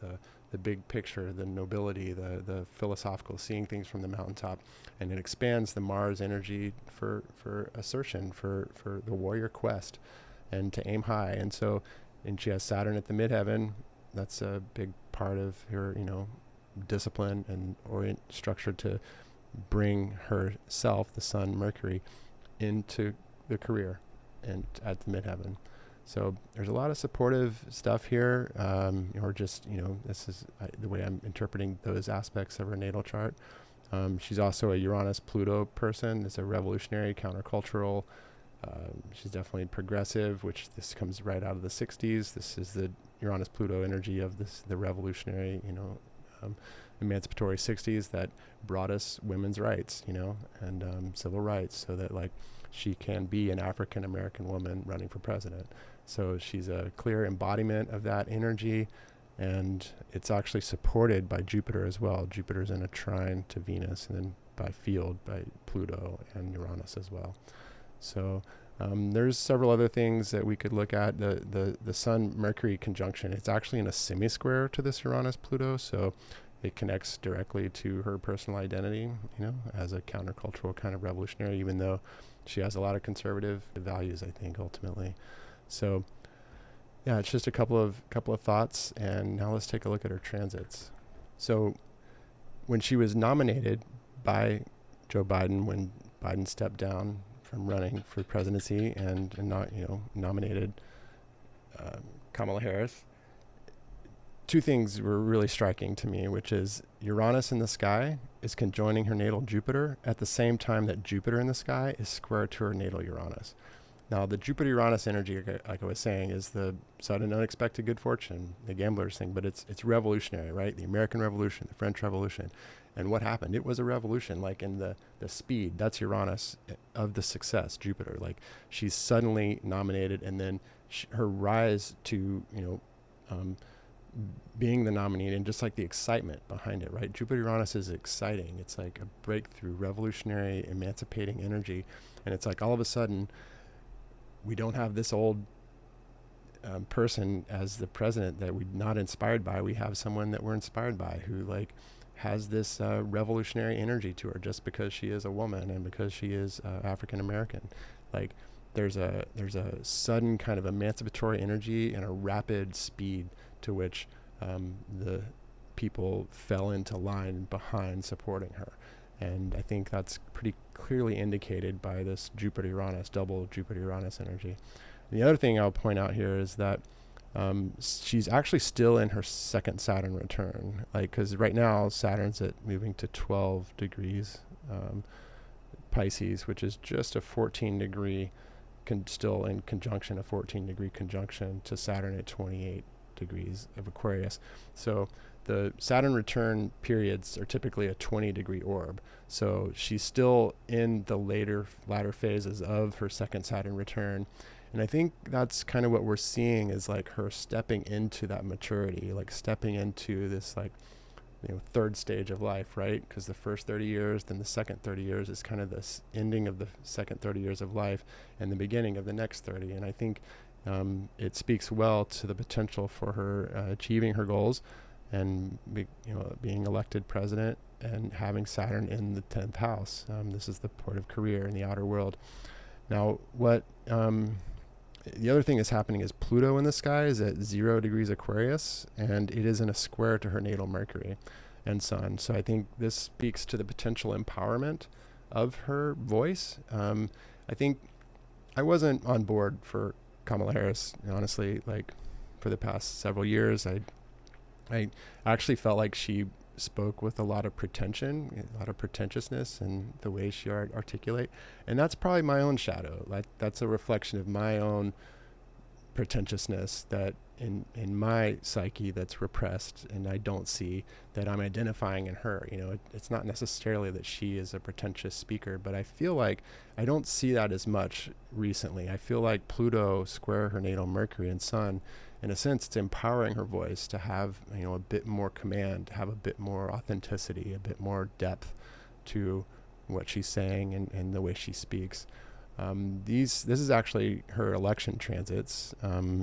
the big picture, the nobility, the philosophical, seeing things from the mountaintop, and it expands the Mars energy for assertion, for the warrior quest. and to aim high. And she has Saturn at the midheaven. That's a big part of her, discipline and structure to bring herself, the Sun, Mercury, into the career and at the midheaven. So there's a lot of supportive stuff here, or just, this is the way I'm interpreting those aspects of her natal chart. She's also a Uranus-Pluto person. It's a revolutionary, countercultural. She's definitely progressive, which this comes right out of the 60s. This is the Uranus-Pluto energy of the revolutionary, emancipatory 60s that brought us women's rights, and civil rights, so that she can be an African American woman running for president. So she's a clear embodiment of that energy, and it's actually supported by Jupiter as well. Jupiter's in a trine to Venus, and then by field by Pluto and Uranus as well. So there's several other things that we could look at. The Sun-Mercury conjunction, it's actually in a semi-square to this Uranus-Pluto, so it connects directly to her personal identity, as a countercultural kind of revolutionary, even though she has a lot of conservative values, I think, ultimately. So yeah, it's just a couple of thoughts, and now let's take a look at her transits. So when she was nominated by Joe Biden, when Biden stepped down from running for presidency and not, nominated Kamala Harris, two things were really striking to me, which is Uranus in the sky is conjoining her natal Jupiter at the same time that Jupiter in the sky is square to her natal Uranus. Now, the Jupiter-Uranus energy, like I was saying, is the sudden unexpected good fortune, the gambler's thing, but it's revolutionary, right? The American Revolution, the French Revolution. And what happened? It was a revolution, in the speed. That's Uranus of the success, Jupiter. She's suddenly nominated, and then her rise to, being the nominee, and just the excitement behind it, right? Jupiter-Uranus is exciting. It's a breakthrough, revolutionary, emancipating energy. And it's all of a sudden, we don't have this old person as the president that we're not inspired by. We have someone that we're inspired by, who has this revolutionary energy to her, just because she is a woman and because she is African American. There's a sudden kind of emancipatory energy and a rapid speed to which the people fell into line behind supporting her. And I think that's pretty clearly indicated by this Jupiter-Uranus, double Jupiter-Uranus energy. And the other thing I'll point out here is that she's actually still in her second Saturn return. Because right now Saturn's moving to 12 degrees Pisces, which is just a 14 degree, still in conjunction, a 14 degree conjunction to Saturn at 28 degrees of Aquarius. So the Saturn return periods are typically a 20 degree orb. So she's still in the latter phases of her second Saturn return. And I think that's kind of what we're seeing is her stepping into that maturity, stepping into this third stage of life, right? Because the first 30 years, then the second 30 years is kind of this ending of the second 30 years of life and the beginning of the next 30. And I think it speaks well to the potential for her achieving her goals and being elected president and having Saturn in the 10th house. This is the port of career in the outer world. Now, what the other thing that's happening is Pluto in the sky is at 0 degrees Aquarius, and it is in a square to her natal Mercury and Sun. So I think this speaks to the potential empowerment of her voice. I think I wasn't on board for Kamala Harris, honestly, for the past several years. I actually felt like she spoke with a lot of pretension, a lot of pretentiousness in the way she articulate. And that's probably my own shadow. That's a reflection of my own pretentiousness that in my psyche that's repressed, and I don't see that I'm identifying in her. It's not necessarily that she is a pretentious speaker, but I feel like I don't see that as much recently. I feel like Pluto square her natal Mercury and Sun, in a sense, it's empowering her voice to have a bit more command, to have a bit more authenticity, a bit more depth to what she's saying and the way she speaks. This is actually her election transits.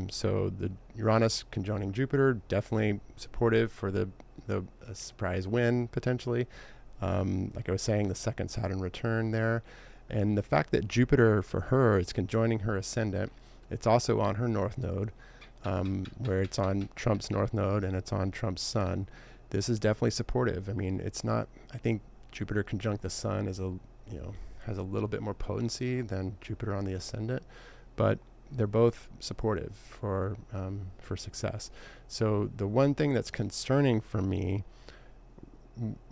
So the Uranus conjoining Jupiter, definitely supportive for the surprise win potentially. Like I was saying, the second Saturn return there, and the fact that Jupiter for her is conjoining her ascendant It's also on her north node, where it's on Trump's north node and it's on Trump's sun. This is definitely supportive. I mean, it's not, I think Jupiter conjunct the sun is has a little bit more potency than Jupiter on the ascendant, but they're both supportive for success. So the one thing that's concerning for me,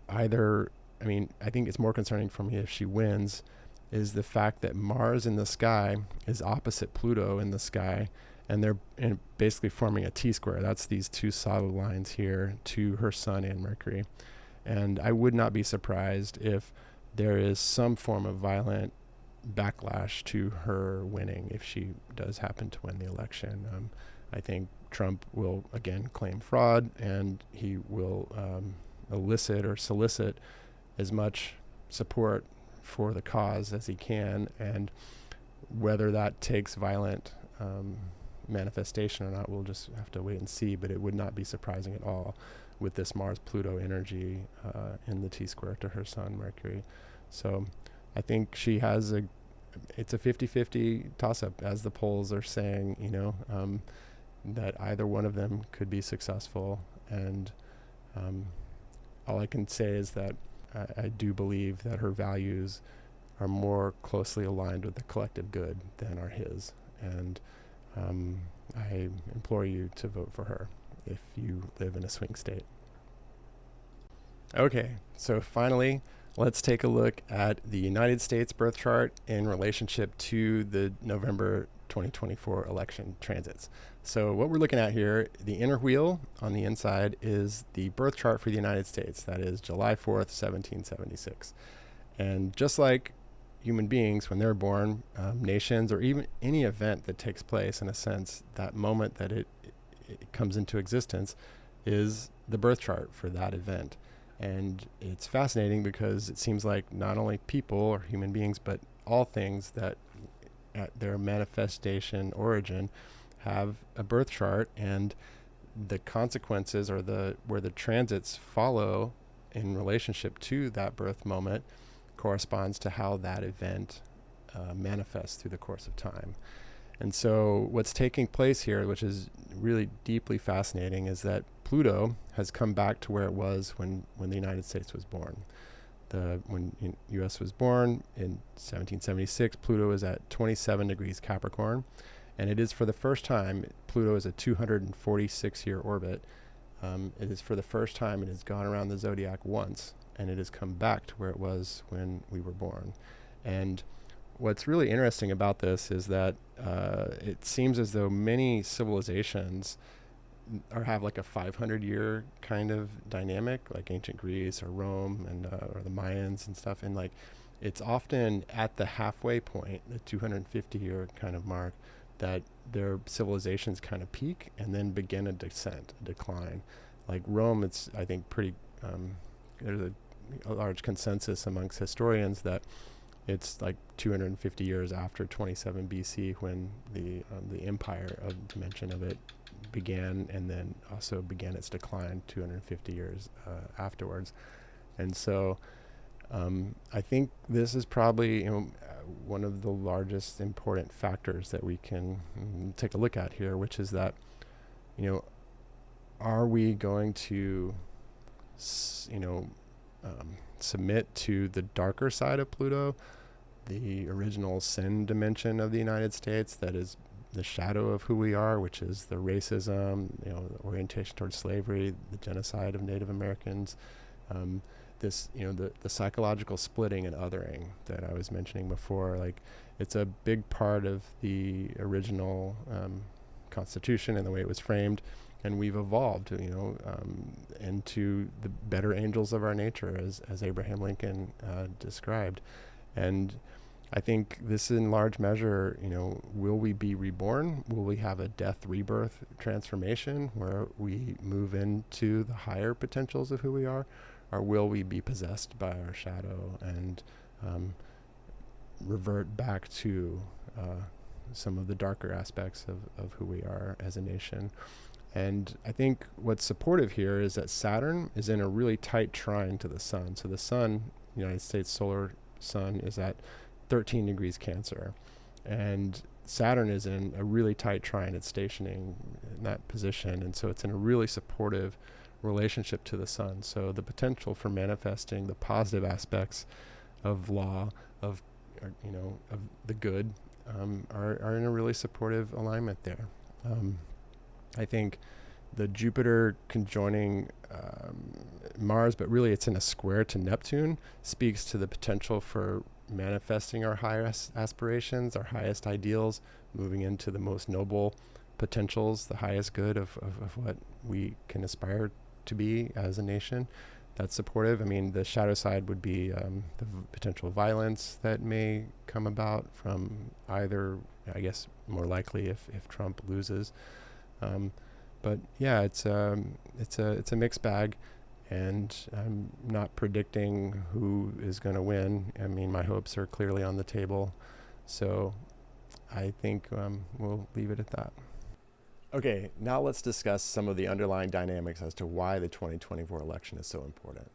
I think it's more concerning for me if she wins, is the fact that Mars in the sky is opposite Pluto in the sky, and they're basically forming a T-square. That's these two solid lines here to her sun and Mercury. And I would not be surprised if there is some form of violent backlash to her winning if she does happen to win the election. I think Trump will again claim fraud, and he will elicit or solicit as much support for the cause as he can, and whether that takes violent manifestation or not, we'll just have to wait and see. But it would not be surprising at all with this Mars-Pluto energy in the T-square to her sun, Mercury. So I think she has it's a 50-50 toss-up, as the polls are saying, that either one of them could be successful. And all I can say is that I do believe that her values are more closely aligned with the collective good than are his. And I implore you to vote for her if you live in a swing state. Okay, so finally, let's take a look at the United States birth chart in relationship to the November 2024 election transits. So what we're looking at here, the inner wheel on the inside is the birth chart for the United States. That is July 4th, 1776. And just like human beings, when they're born, nations, or even any event that takes place, in a sense, that moment that it comes into existence is the birth chart for that event. And it's fascinating because it seems like not only people or human beings, but all things that at their manifestation origin have a birth chart, and the consequences or where the transits follow in relationship to that birth moment corresponds to how that event manifests through the course of time. And so what's taking place here, which is really deeply fascinating, is that Pluto has come back to where it was when the United States was born. When U.S. was born in 1776, Pluto is at 27 degrees Capricorn, and it is for the first time, Pluto is a 246-year orbit. It is for the first time it has gone around the zodiac once, and it has come back to where it was when we were born. And what's really interesting about this is that it seems as though many civilizations have like a 500-year kind of dynamic, like ancient Greece or Rome and or the Mayans and stuff. And like, it's often at the halfway point, the 250-year kind of mark, that their civilizations kind of peak and then begin a decline. Like Rome, it's, I think, pretty, there's a large consensus amongst historians that it's like 250 years after 27 BC when the empire of dimension of it began, and then also began its decline 250 years afterwards. And so I think this is probably one of the largest important factors that we can take a look at here, which is that are we going to submit to the darker side of Pluto, the original sin dimension of the United States that is the shadow of who we are, which is the racism, the orientation towards slavery, the genocide of Native Americans, the psychological splitting and othering that I was mentioning before. Like, it's a big part of the original Constitution and the way it was framed, and we've evolved, into the better angels of our nature, as Abraham Lincoln described. And I think this, in large measure, will we be reborn? Will we have a death rebirth transformation where we move into the higher potentials of who we are? Or will we be possessed by our shadow and revert back to some of the darker aspects of who we are as a nation? And I think what's supportive here is that Saturn is in a really tight trine to the sun. So the sun, United States solar sun, is at 13 degrees Cancer. And Saturn is in a really tight trine. It's stationing in that position, and so it's in a really supportive relationship to the sun. So the potential for manifesting the positive aspects of law, of of the good, are in a really supportive alignment there. I think the Jupiter conjoining Mars, but really it's in a square to Neptune, speaks to the potential for manifesting our highest aspirations, our highest ideals, moving into the most noble potentials, the highest good of what we can aspire to be as a nation. That's supportive. I mean, the shadow side would be the potential violence that may come about from either, I guess, more likely if Trump loses. But yeah, it's a mixed bag, and I'm not predicting who is going to win. I mean, my hopes are clearly on the table, so I think we'll leave it at that. Okay, now let's discuss some of the underlying dynamics as to why the 2024 election is so important.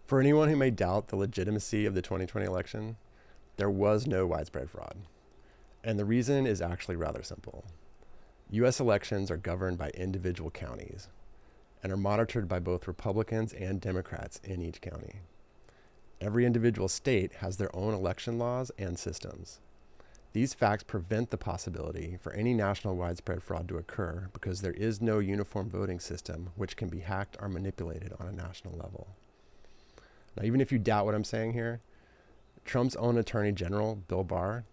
For anyone who may doubt the legitimacy of the 2020 election, there was no widespread fraud. And the reason is actually rather simple. U.S. elections are governed by individual counties and are monitored by both Republicans and Democrats in each county. Every individual state has their own election laws and systems. These facts prevent the possibility for any national widespread fraud to occur because there is no uniform voting system which can be hacked or manipulated on a national level. Now, even if you doubt what I'm saying here, Trump's own Attorney General, Bill Barr,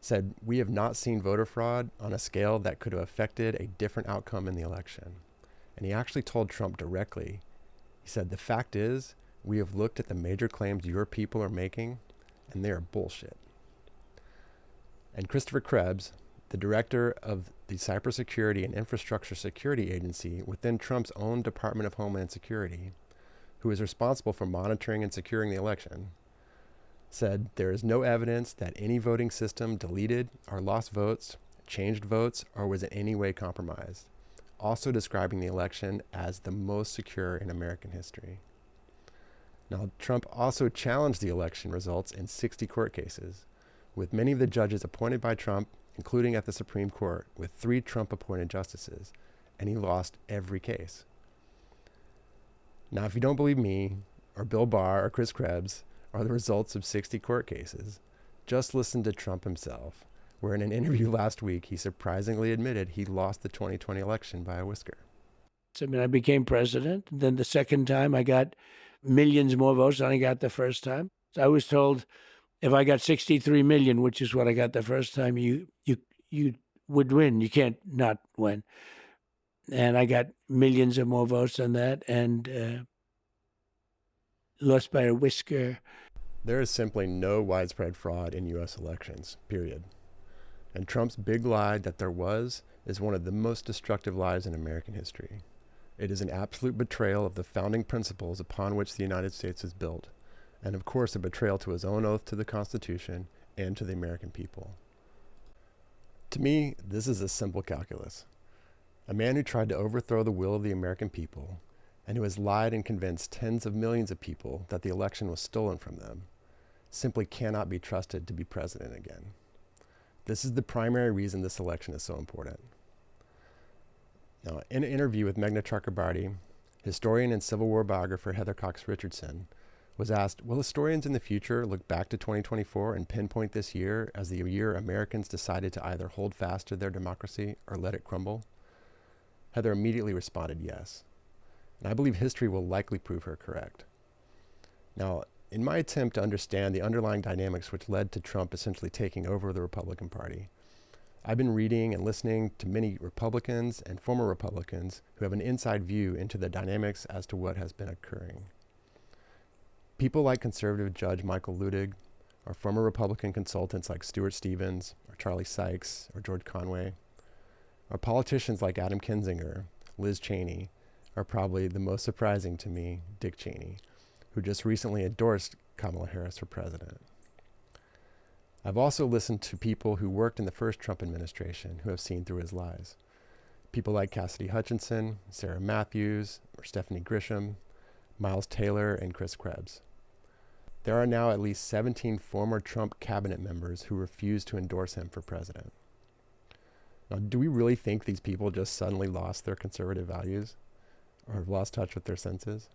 said, "We have not seen voter fraud on a scale that could have affected a different outcome in the election." And he actually told Trump directly, he said, "The fact is, we have looked at the major claims your people are making, and they are bullshit." And Christopher Krebs, the director of the Cybersecurity and Infrastructure Security Agency within Trump's own Department of Homeland Security, who is responsible for monitoring and securing the election, said there is no evidence that any voting system deleted or lost votes, changed votes, or was in any way compromised, also describing the election as the most secure in American history. Now, Trump also challenged the election results in 60 court cases, with many of the judges appointed by Trump, including at the Supreme Court, with 3 Trump-appointed justices, and he lost every case. Now, if you don't believe me, or Bill Barr, or Chris Krebs, or the results of 60 court cases, just listen to Trump himself, where in an interview last week, he surprisingly admitted he lost the 2020 election by a whisker. I mean, I became president. Then the second time, I got millions more votes than I got the first time. So I was told, if I got 63 million, which is what I got the first time, you would win. You can't not win. And I got millions of more votes than that, and lost by a whisker. There is simply no widespread fraud in U.S. elections, period. And Trump's big lie that there was is one of the most destructive lies in American history. It is an absolute betrayal of the founding principles upon which the United States is built, and of course a betrayal to his own oath to the Constitution and to the American people. To me, this is a simple calculus. A man who tried to overthrow the will of the American people, and who has lied and convinced tens of millions of people that the election was stolen from them, simply cannot be trusted to be president again. This is the primary reason this election is so important. Now, in an interview with Meghna Chakrabarty, historian and Civil War biographer Heather Cox Richardson was asked, will historians in the future look back to 2024 and pinpoint this year as the year Americans decided to either hold fast to their democracy or let it crumble? Heather immediately responded yes. And I believe history will likely prove her correct. Now, in my attempt to understand the underlying dynamics which led to Trump essentially taking over the Republican Party, I've been reading and listening to many Republicans and former Republicans who have an inside view into the dynamics as to what has been occurring. People like conservative Judge Michael Luttig, or former Republican consultants like Stuart Stevens, or Charlie Sykes, or George Conway, or politicians like Adam Kinzinger, Liz Cheney, are probably the most surprising to me, Dick Cheney, who just recently endorsed Kamala Harris for president. I've also listened to people who worked in the first Trump administration who have seen through his lies. People like Cassidy Hutchinson, Sarah Matthews, or Stephanie Grisham, Miles Taylor, and Chris Krebs. There are now at least 17 former Trump cabinet members who refuse to endorse him for president. Now, do we really think these people just suddenly lost their conservative values or have lost touch with their senses?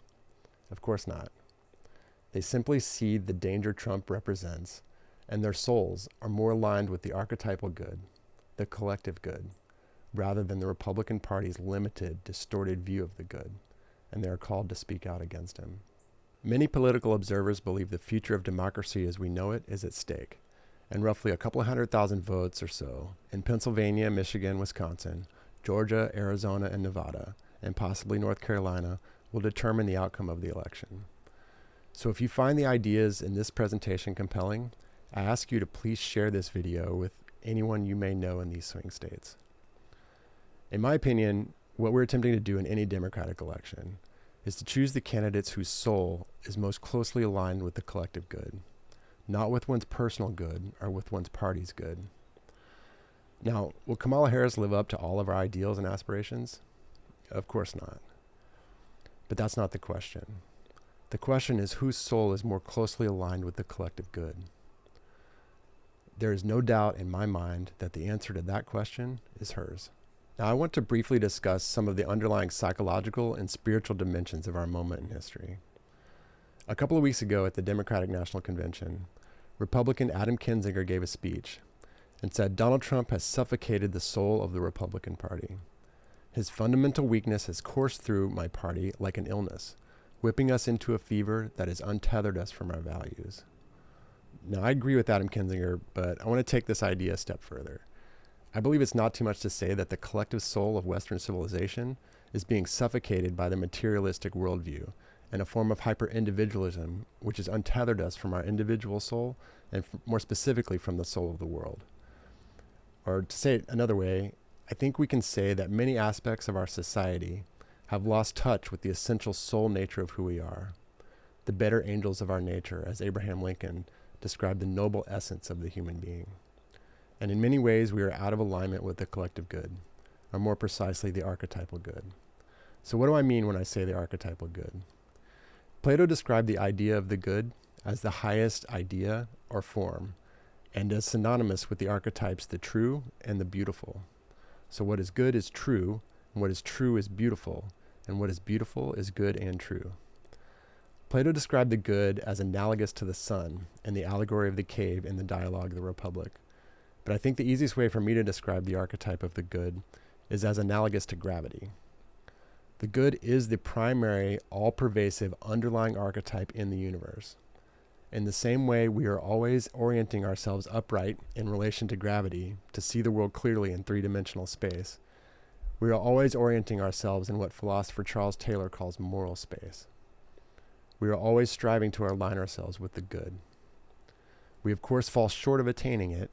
Of course not. They simply see the danger Trump represents, and their souls are more aligned with the archetypal good, the collective good, rather than the Republican Party's limited, distorted view of the good, and they are called to speak out against him. Many political observers believe the future of democracy as we know it is at stake, and roughly a couple 100,000 votes or so in Pennsylvania, Michigan, Wisconsin, Georgia, Arizona, and Nevada, and possibly North Carolina, will determine the outcome of the election. So if you find the ideas in this presentation compelling, I ask you to please share this video with anyone you may know in these swing states. In my opinion, what we're attempting to do in any Democratic election is to choose the candidates whose soul is most closely aligned with the collective good, not with one's personal good or with one's party's good. Now, will Kamala Harris live up to all of our ideals and aspirations? Of course not. But that's not the question. The question is whose soul is more closely aligned with the collective good. There is no doubt in my mind that the answer to that question is hers. Now, I want to briefly discuss some of the underlying psychological and spiritual dimensions of our moment in history. A couple of weeks ago at the Democratic National Convention, Republican Adam Kinzinger gave a speech and said Donald Trump has suffocated the soul of the Republican Party. His fundamental weakness has coursed through my party like an illness, whipping us into a fever that has untethered us from our values. Now, I agree with Adam Kinzinger, but I want to take this idea a step further. I believe it's not too much to say that the collective soul of Western civilization is being suffocated by the materialistic worldview and a form of hyper-individualism which has untethered us from our individual soul and more specifically from the soul of the world. Or to say it another way, I think we can say that many aspects of our society have lost touch with the essential soul nature of who we are, the better angels of our nature, as Abraham Lincoln described the noble essence of the human being. And in many ways, we are out of alignment with the collective good, or more precisely, the archetypal good. So what do I mean when I say the archetypal good? Plato described the idea of the good as the highest idea or form, and as synonymous with the archetypes the true and the beautiful. So what is good is true, and what is true is beautiful, and what is beautiful is good and true. Plato described the good as analogous to the sun in the allegory of the cave in the dialogue of the Republic. But I think the easiest way for me to describe the archetype of the good is as analogous to gravity. The good is the primary, all-pervasive, underlying archetype in the universe. In the same way we are always orienting ourselves upright in relation to gravity to see the world clearly in three-dimensional space, we are always orienting ourselves in what philosopher Charles Taylor calls moral space. We are always striving to align ourselves with the good. We of course fall short of attaining it,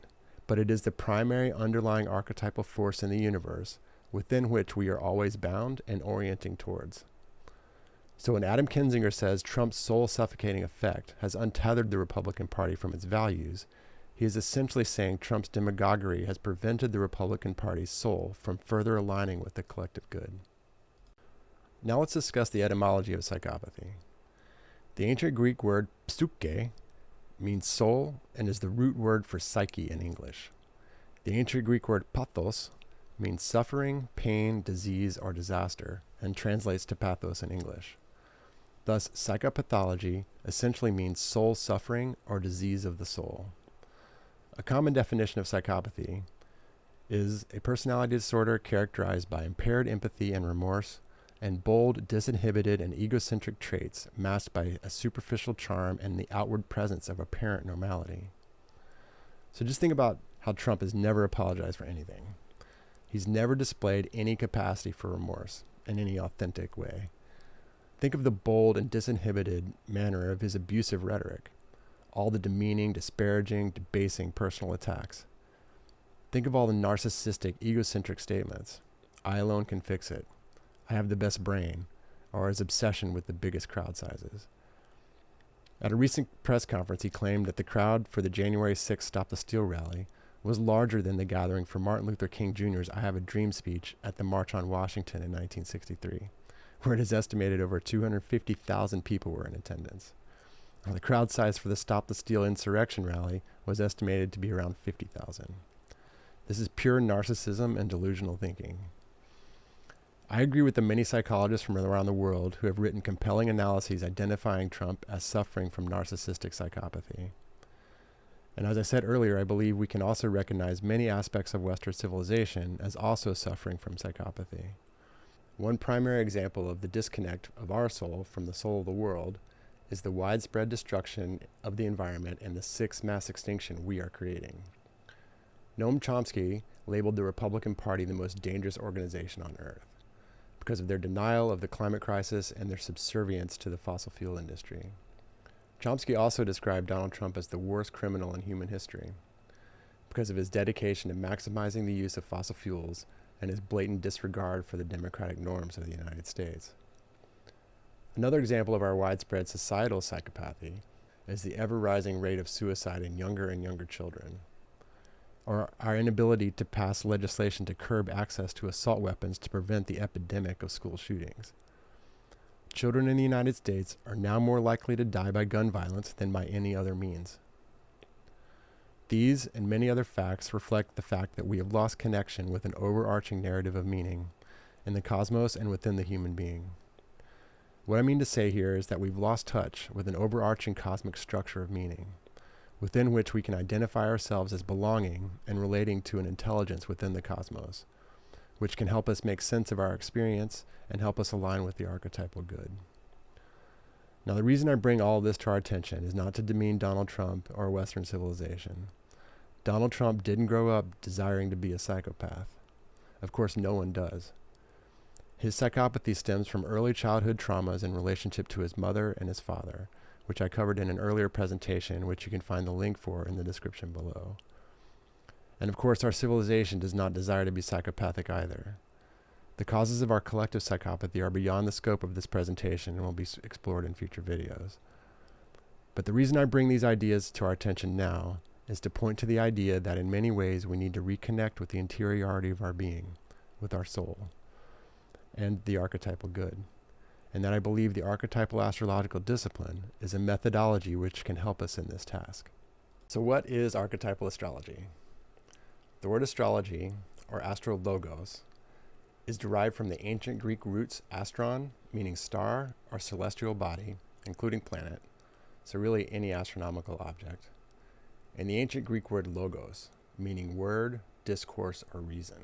but it is the primary underlying archetypal force in the universe within which we are always bound and orienting towards. So when Adam Kinzinger says Trump's soul-suffocating effect has untethered the Republican Party from its values, he is essentially saying Trump's demagoguery has prevented the Republican Party's soul from further aligning with the collective good. Now let's discuss the etymology of psychopathy. The ancient Greek word psyche means soul and is the root word for psyche in English. The ancient Greek word pathos means suffering, pain, disease, or disaster, and translates to pathos in English. Thus, psychopathology essentially means soul suffering or disease of the soul. A common definition of psychopathy is a personality disorder characterized by impaired empathy and remorse, and bold, disinhibited, and egocentric traits masked by a superficial charm and the outward presence of apparent normality. So just think about how Trump has never apologized for anything. He's never displayed any capacity for remorse in any authentic way. Think of the bold and disinhibited manner of his abusive rhetoric, all the demeaning, disparaging, debasing personal attacks. Think of all the narcissistic, egocentric statements. I alone can fix it. I have the best brain, or his obsession with the biggest crowd sizes. At a recent press conference, he claimed that the crowd for the January 6th Stop the Steal rally was larger than the gathering for Martin Luther King Jr.'s I Have a Dream speech at the March on Washington in 1963, where it is estimated over 250,000 people were in attendance. Now, the crowd size for the Stop the Steal insurrection rally was estimated to be around 50,000. This is pure narcissism and delusional thinking. I agree with the many psychologists from around the world who have written compelling analyses identifying Trump as suffering from narcissistic psychopathy. And as I said earlier, I believe we can also recognize many aspects of Western civilization as also suffering from psychopathy. One primary example of the disconnect of our soul from the soul of the world is the widespread destruction of the environment and the sixth mass extinction we are creating. Noam Chomsky labeled the Republican Party the most dangerous organization on earth because of their denial of the climate crisis and their subservience to the fossil fuel industry. Chomsky also described Donald Trump as the worst criminal in human history because of his dedication to maximizing the use of fossil fuels and his blatant disregard for the democratic norms of the United States. Another example of our widespread societal psychopathy is the ever-rising rate of suicide in younger and younger children, or our inability to pass legislation to curb access to assault weapons to prevent the epidemic of school shootings. Children in the United States are now more likely to die by gun violence than by any other means. These and many other facts reflect the fact that we have lost connection with an overarching narrative of meaning in the cosmos and within the human being. What I mean to say here is that we've lost touch with an overarching cosmic structure of meaning, within which we can identify ourselves as belonging and relating to an intelligence within the cosmos, which can help us make sense of our experience and help us align with the archetypal good. Now, the reason I bring all of this to our attention is not to demean Donald Trump or Western civilization. Donald Trump didn't grow up desiring to be a psychopath. Of course, no one does. His psychopathy stems from early childhood traumas in relationship to his mother and his father, which I covered in an earlier presentation, which you can find the link for in the description below. And of course, our civilization does not desire to be psychopathic either. The causes of our collective psychopathy are beyond the scope of this presentation and will be explored in future videos. But the reason I bring these ideas to our attention now is to point to the idea that in many ways we need to reconnect with the interiority of our being, with our soul, and the archetypal good, and that I believe the archetypal astrological discipline is a methodology which can help us in this task. So what is archetypal astrology? The word astrology, or Astro-Logos, is derived from the ancient Greek roots astron, meaning star or celestial body, including planet, so really any astronomical object, and the ancient Greek word logos, meaning word, discourse, or reason.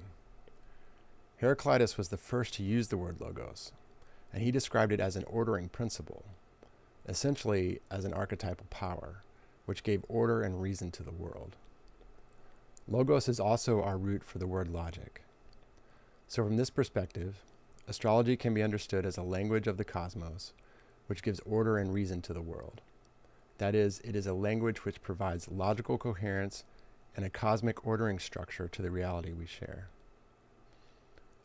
Heraclitus was the first to use the word logos, and he described it as an ordering principle, essentially as an archetypal power, which gave order and reason to the world. Logos is also our root for the word logic. So from this perspective, astrology can be understood as a language of the cosmos, which gives order and reason to the world. That is, it is a language which provides logical coherence and a cosmic ordering structure to the reality we share.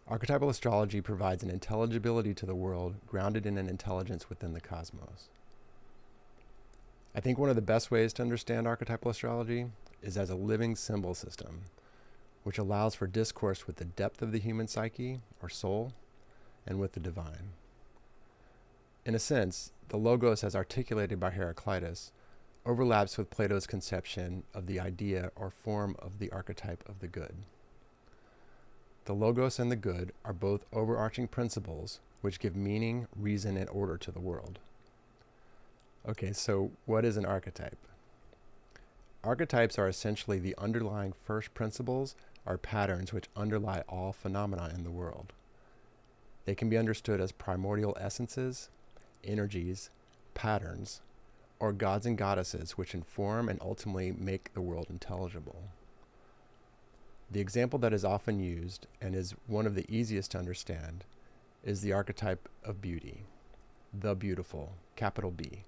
Archetypal astrology provides an intelligibility to the world grounded in an intelligence within the cosmos. I think one of the best ways to understand archetypal astrology is as a living symbol system, which allows for discourse with the depth of the human psyche, or soul, and with the divine. In a sense, the logos as articulated by Heraclitus overlaps with Plato's conception of the idea or form of the archetype of the good. The logos and the good are both overarching principles which give meaning, reason, and order to the world. Okay, so what is an archetype? Archetypes are essentially the underlying first principles or patterns which underlie all phenomena in the world. They can be understood as primordial essences, energies, patterns, or gods and goddesses which inform and ultimately make the world intelligible. The example that is often used, and is one of the easiest to understand, is the archetype of beauty, the beautiful, capital B.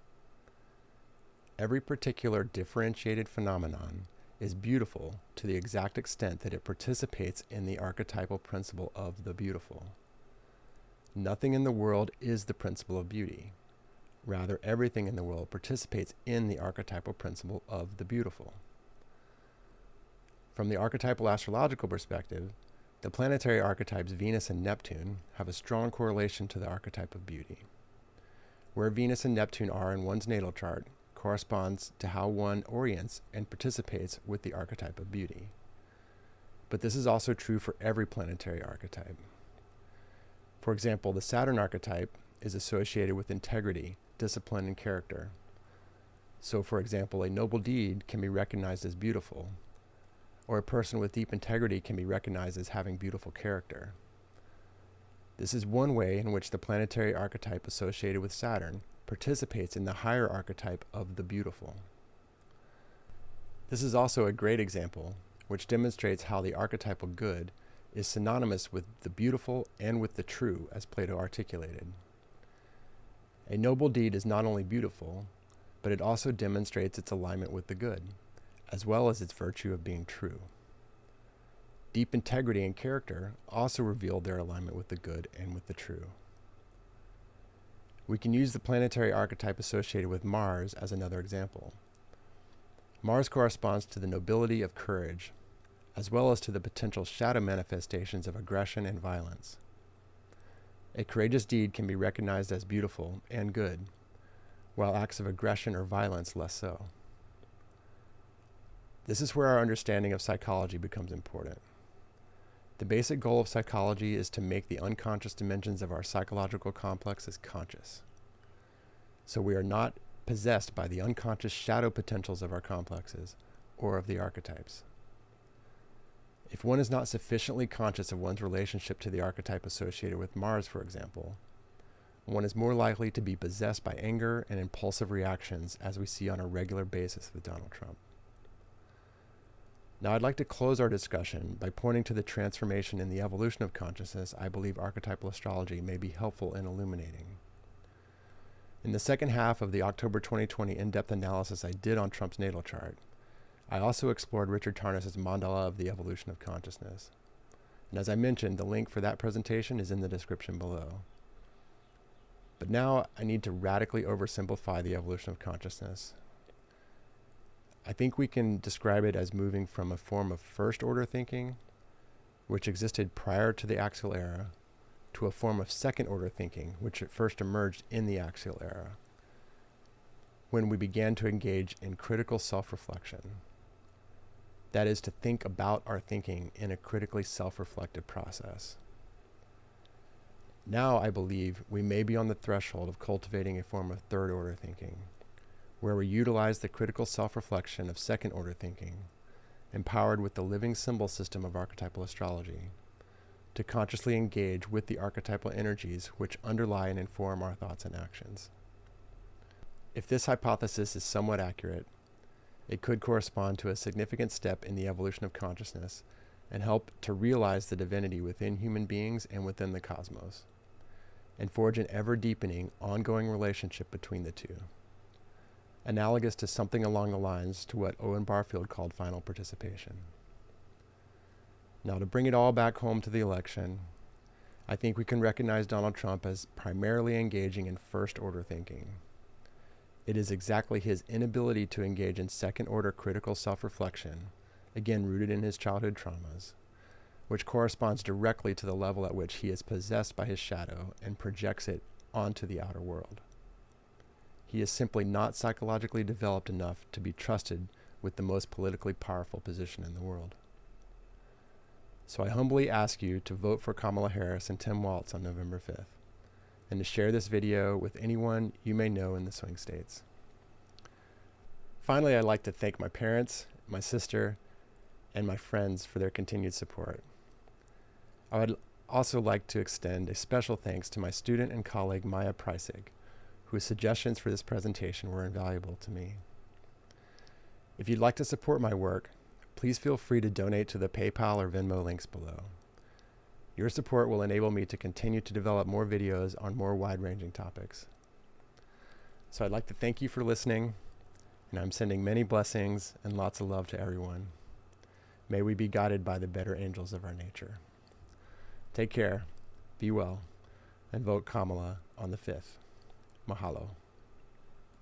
Every particular differentiated phenomenon is beautiful to the exact extent that it participates in the archetypal principle of the beautiful. Nothing in the world is the principle of beauty. Rather, everything in the world participates in the archetypal principle of the beautiful. From the archetypal astrological perspective, the planetary archetypes Venus and Neptune have a strong correlation to the archetype of beauty. Where Venus and Neptune are in one's natal chart corresponds to how one orients and participates with the archetype of beauty. but this is also true for every planetary archetype. For example, the Saturn archetype is associated with integrity, discipline, and character. So, for example, a noble deed can be recognized as beautiful, or a person with deep integrity can be recognized as having beautiful character. This is one way in which the planetary archetype associated with Saturn participates in the higher archetype of the beautiful. This is also a great example which demonstrates how the archetypal good is synonymous with the beautiful and with the true, as Plato articulated. A noble deed is not only beautiful, but it also demonstrates its alignment with the good, as well as its virtue of being true. Deep integrity and character also reveal their alignment with the good and with the true. We can use the planetary archetype associated with Mars as another example. Mars corresponds to the nobility of courage, as well as to the potential shadow manifestations of aggression and violence. A courageous deed can be recognized as beautiful and good, while acts of aggression or violence less so. This is where our understanding of psychology becomes important. The basic goal of psychology is to make the unconscious dimensions of our psychological complexes conscious. So we are not possessed by the unconscious shadow potentials of our complexes or of the archetypes. If one is not sufficiently conscious of one's relationship to the archetype associated with Mars, for example, one is more likely to be possessed by anger and impulsive reactions, as we see on a regular basis with Donald Trump. Now, I'd like to close our discussion by pointing to the transformation in the evolution of consciousness I believe archetypal astrology may be helpful in illuminating. In the second half of the October 2020 in-depth analysis I did on Trump's natal chart, I also explored Richard Tarnas's mandala of the evolution of consciousness. And as I mentioned, the link for that presentation is in the description below. But now I need to radically oversimplify the evolution of consciousness. I think we can describe it as moving from a form of first-order thinking, which existed prior to the axial era, to a form of second-order thinking, which at first emerged in the axial era, when we began to engage in critical self-reflection. That is, to think about our thinking in a critically self-reflective process. Now, I believe, we may be on the threshold of cultivating a form of third-order thinking, where we utilize the critical self-reflection of second-order thinking, empowered with the living symbol system of archetypal astrology, to consciously engage with the archetypal energies which underlie and inform our thoughts and actions. If this hypothesis is somewhat accurate, it could correspond to a significant step in the evolution of consciousness and help to realize the divinity within human beings and within the cosmos, and forge an ever-deepening, ongoing relationship between the two, analogous to something along the lines to what Owen Barfield called final participation. Now, to bring it all back home to the election, I think we can recognize Donald Trump as primarily engaging in first-order thinking. It is exactly his inability to engage in second-order critical self-reflection, again rooted in his childhood traumas, which corresponds directly to the level at which he is possessed by his shadow and projects it onto the outer world. He is simply not psychologically developed enough to be trusted with the most politically powerful position in the world. So I humbly ask you to vote for Kamala Harris and Tim Walz on November 5th, and to share this video with anyone you may know in the swing states. Finally, I'd like to thank my parents, my sister, and my friends for their continued support. I would also like to extend a special thanks to my student and colleague Maya Preissig, whose suggestions for this presentation were invaluable to me. If you'd like to support my work, please feel free to donate to the PayPal or Venmo links below. Your support will enable me to continue to develop more videos on more wide-ranging topics. So I'd like to thank you for listening, and I'm sending many blessings and lots of love to everyone. May we be guided by the better angels of our nature. Take care, be well, and vote Kamala on the 5th. Mahalo.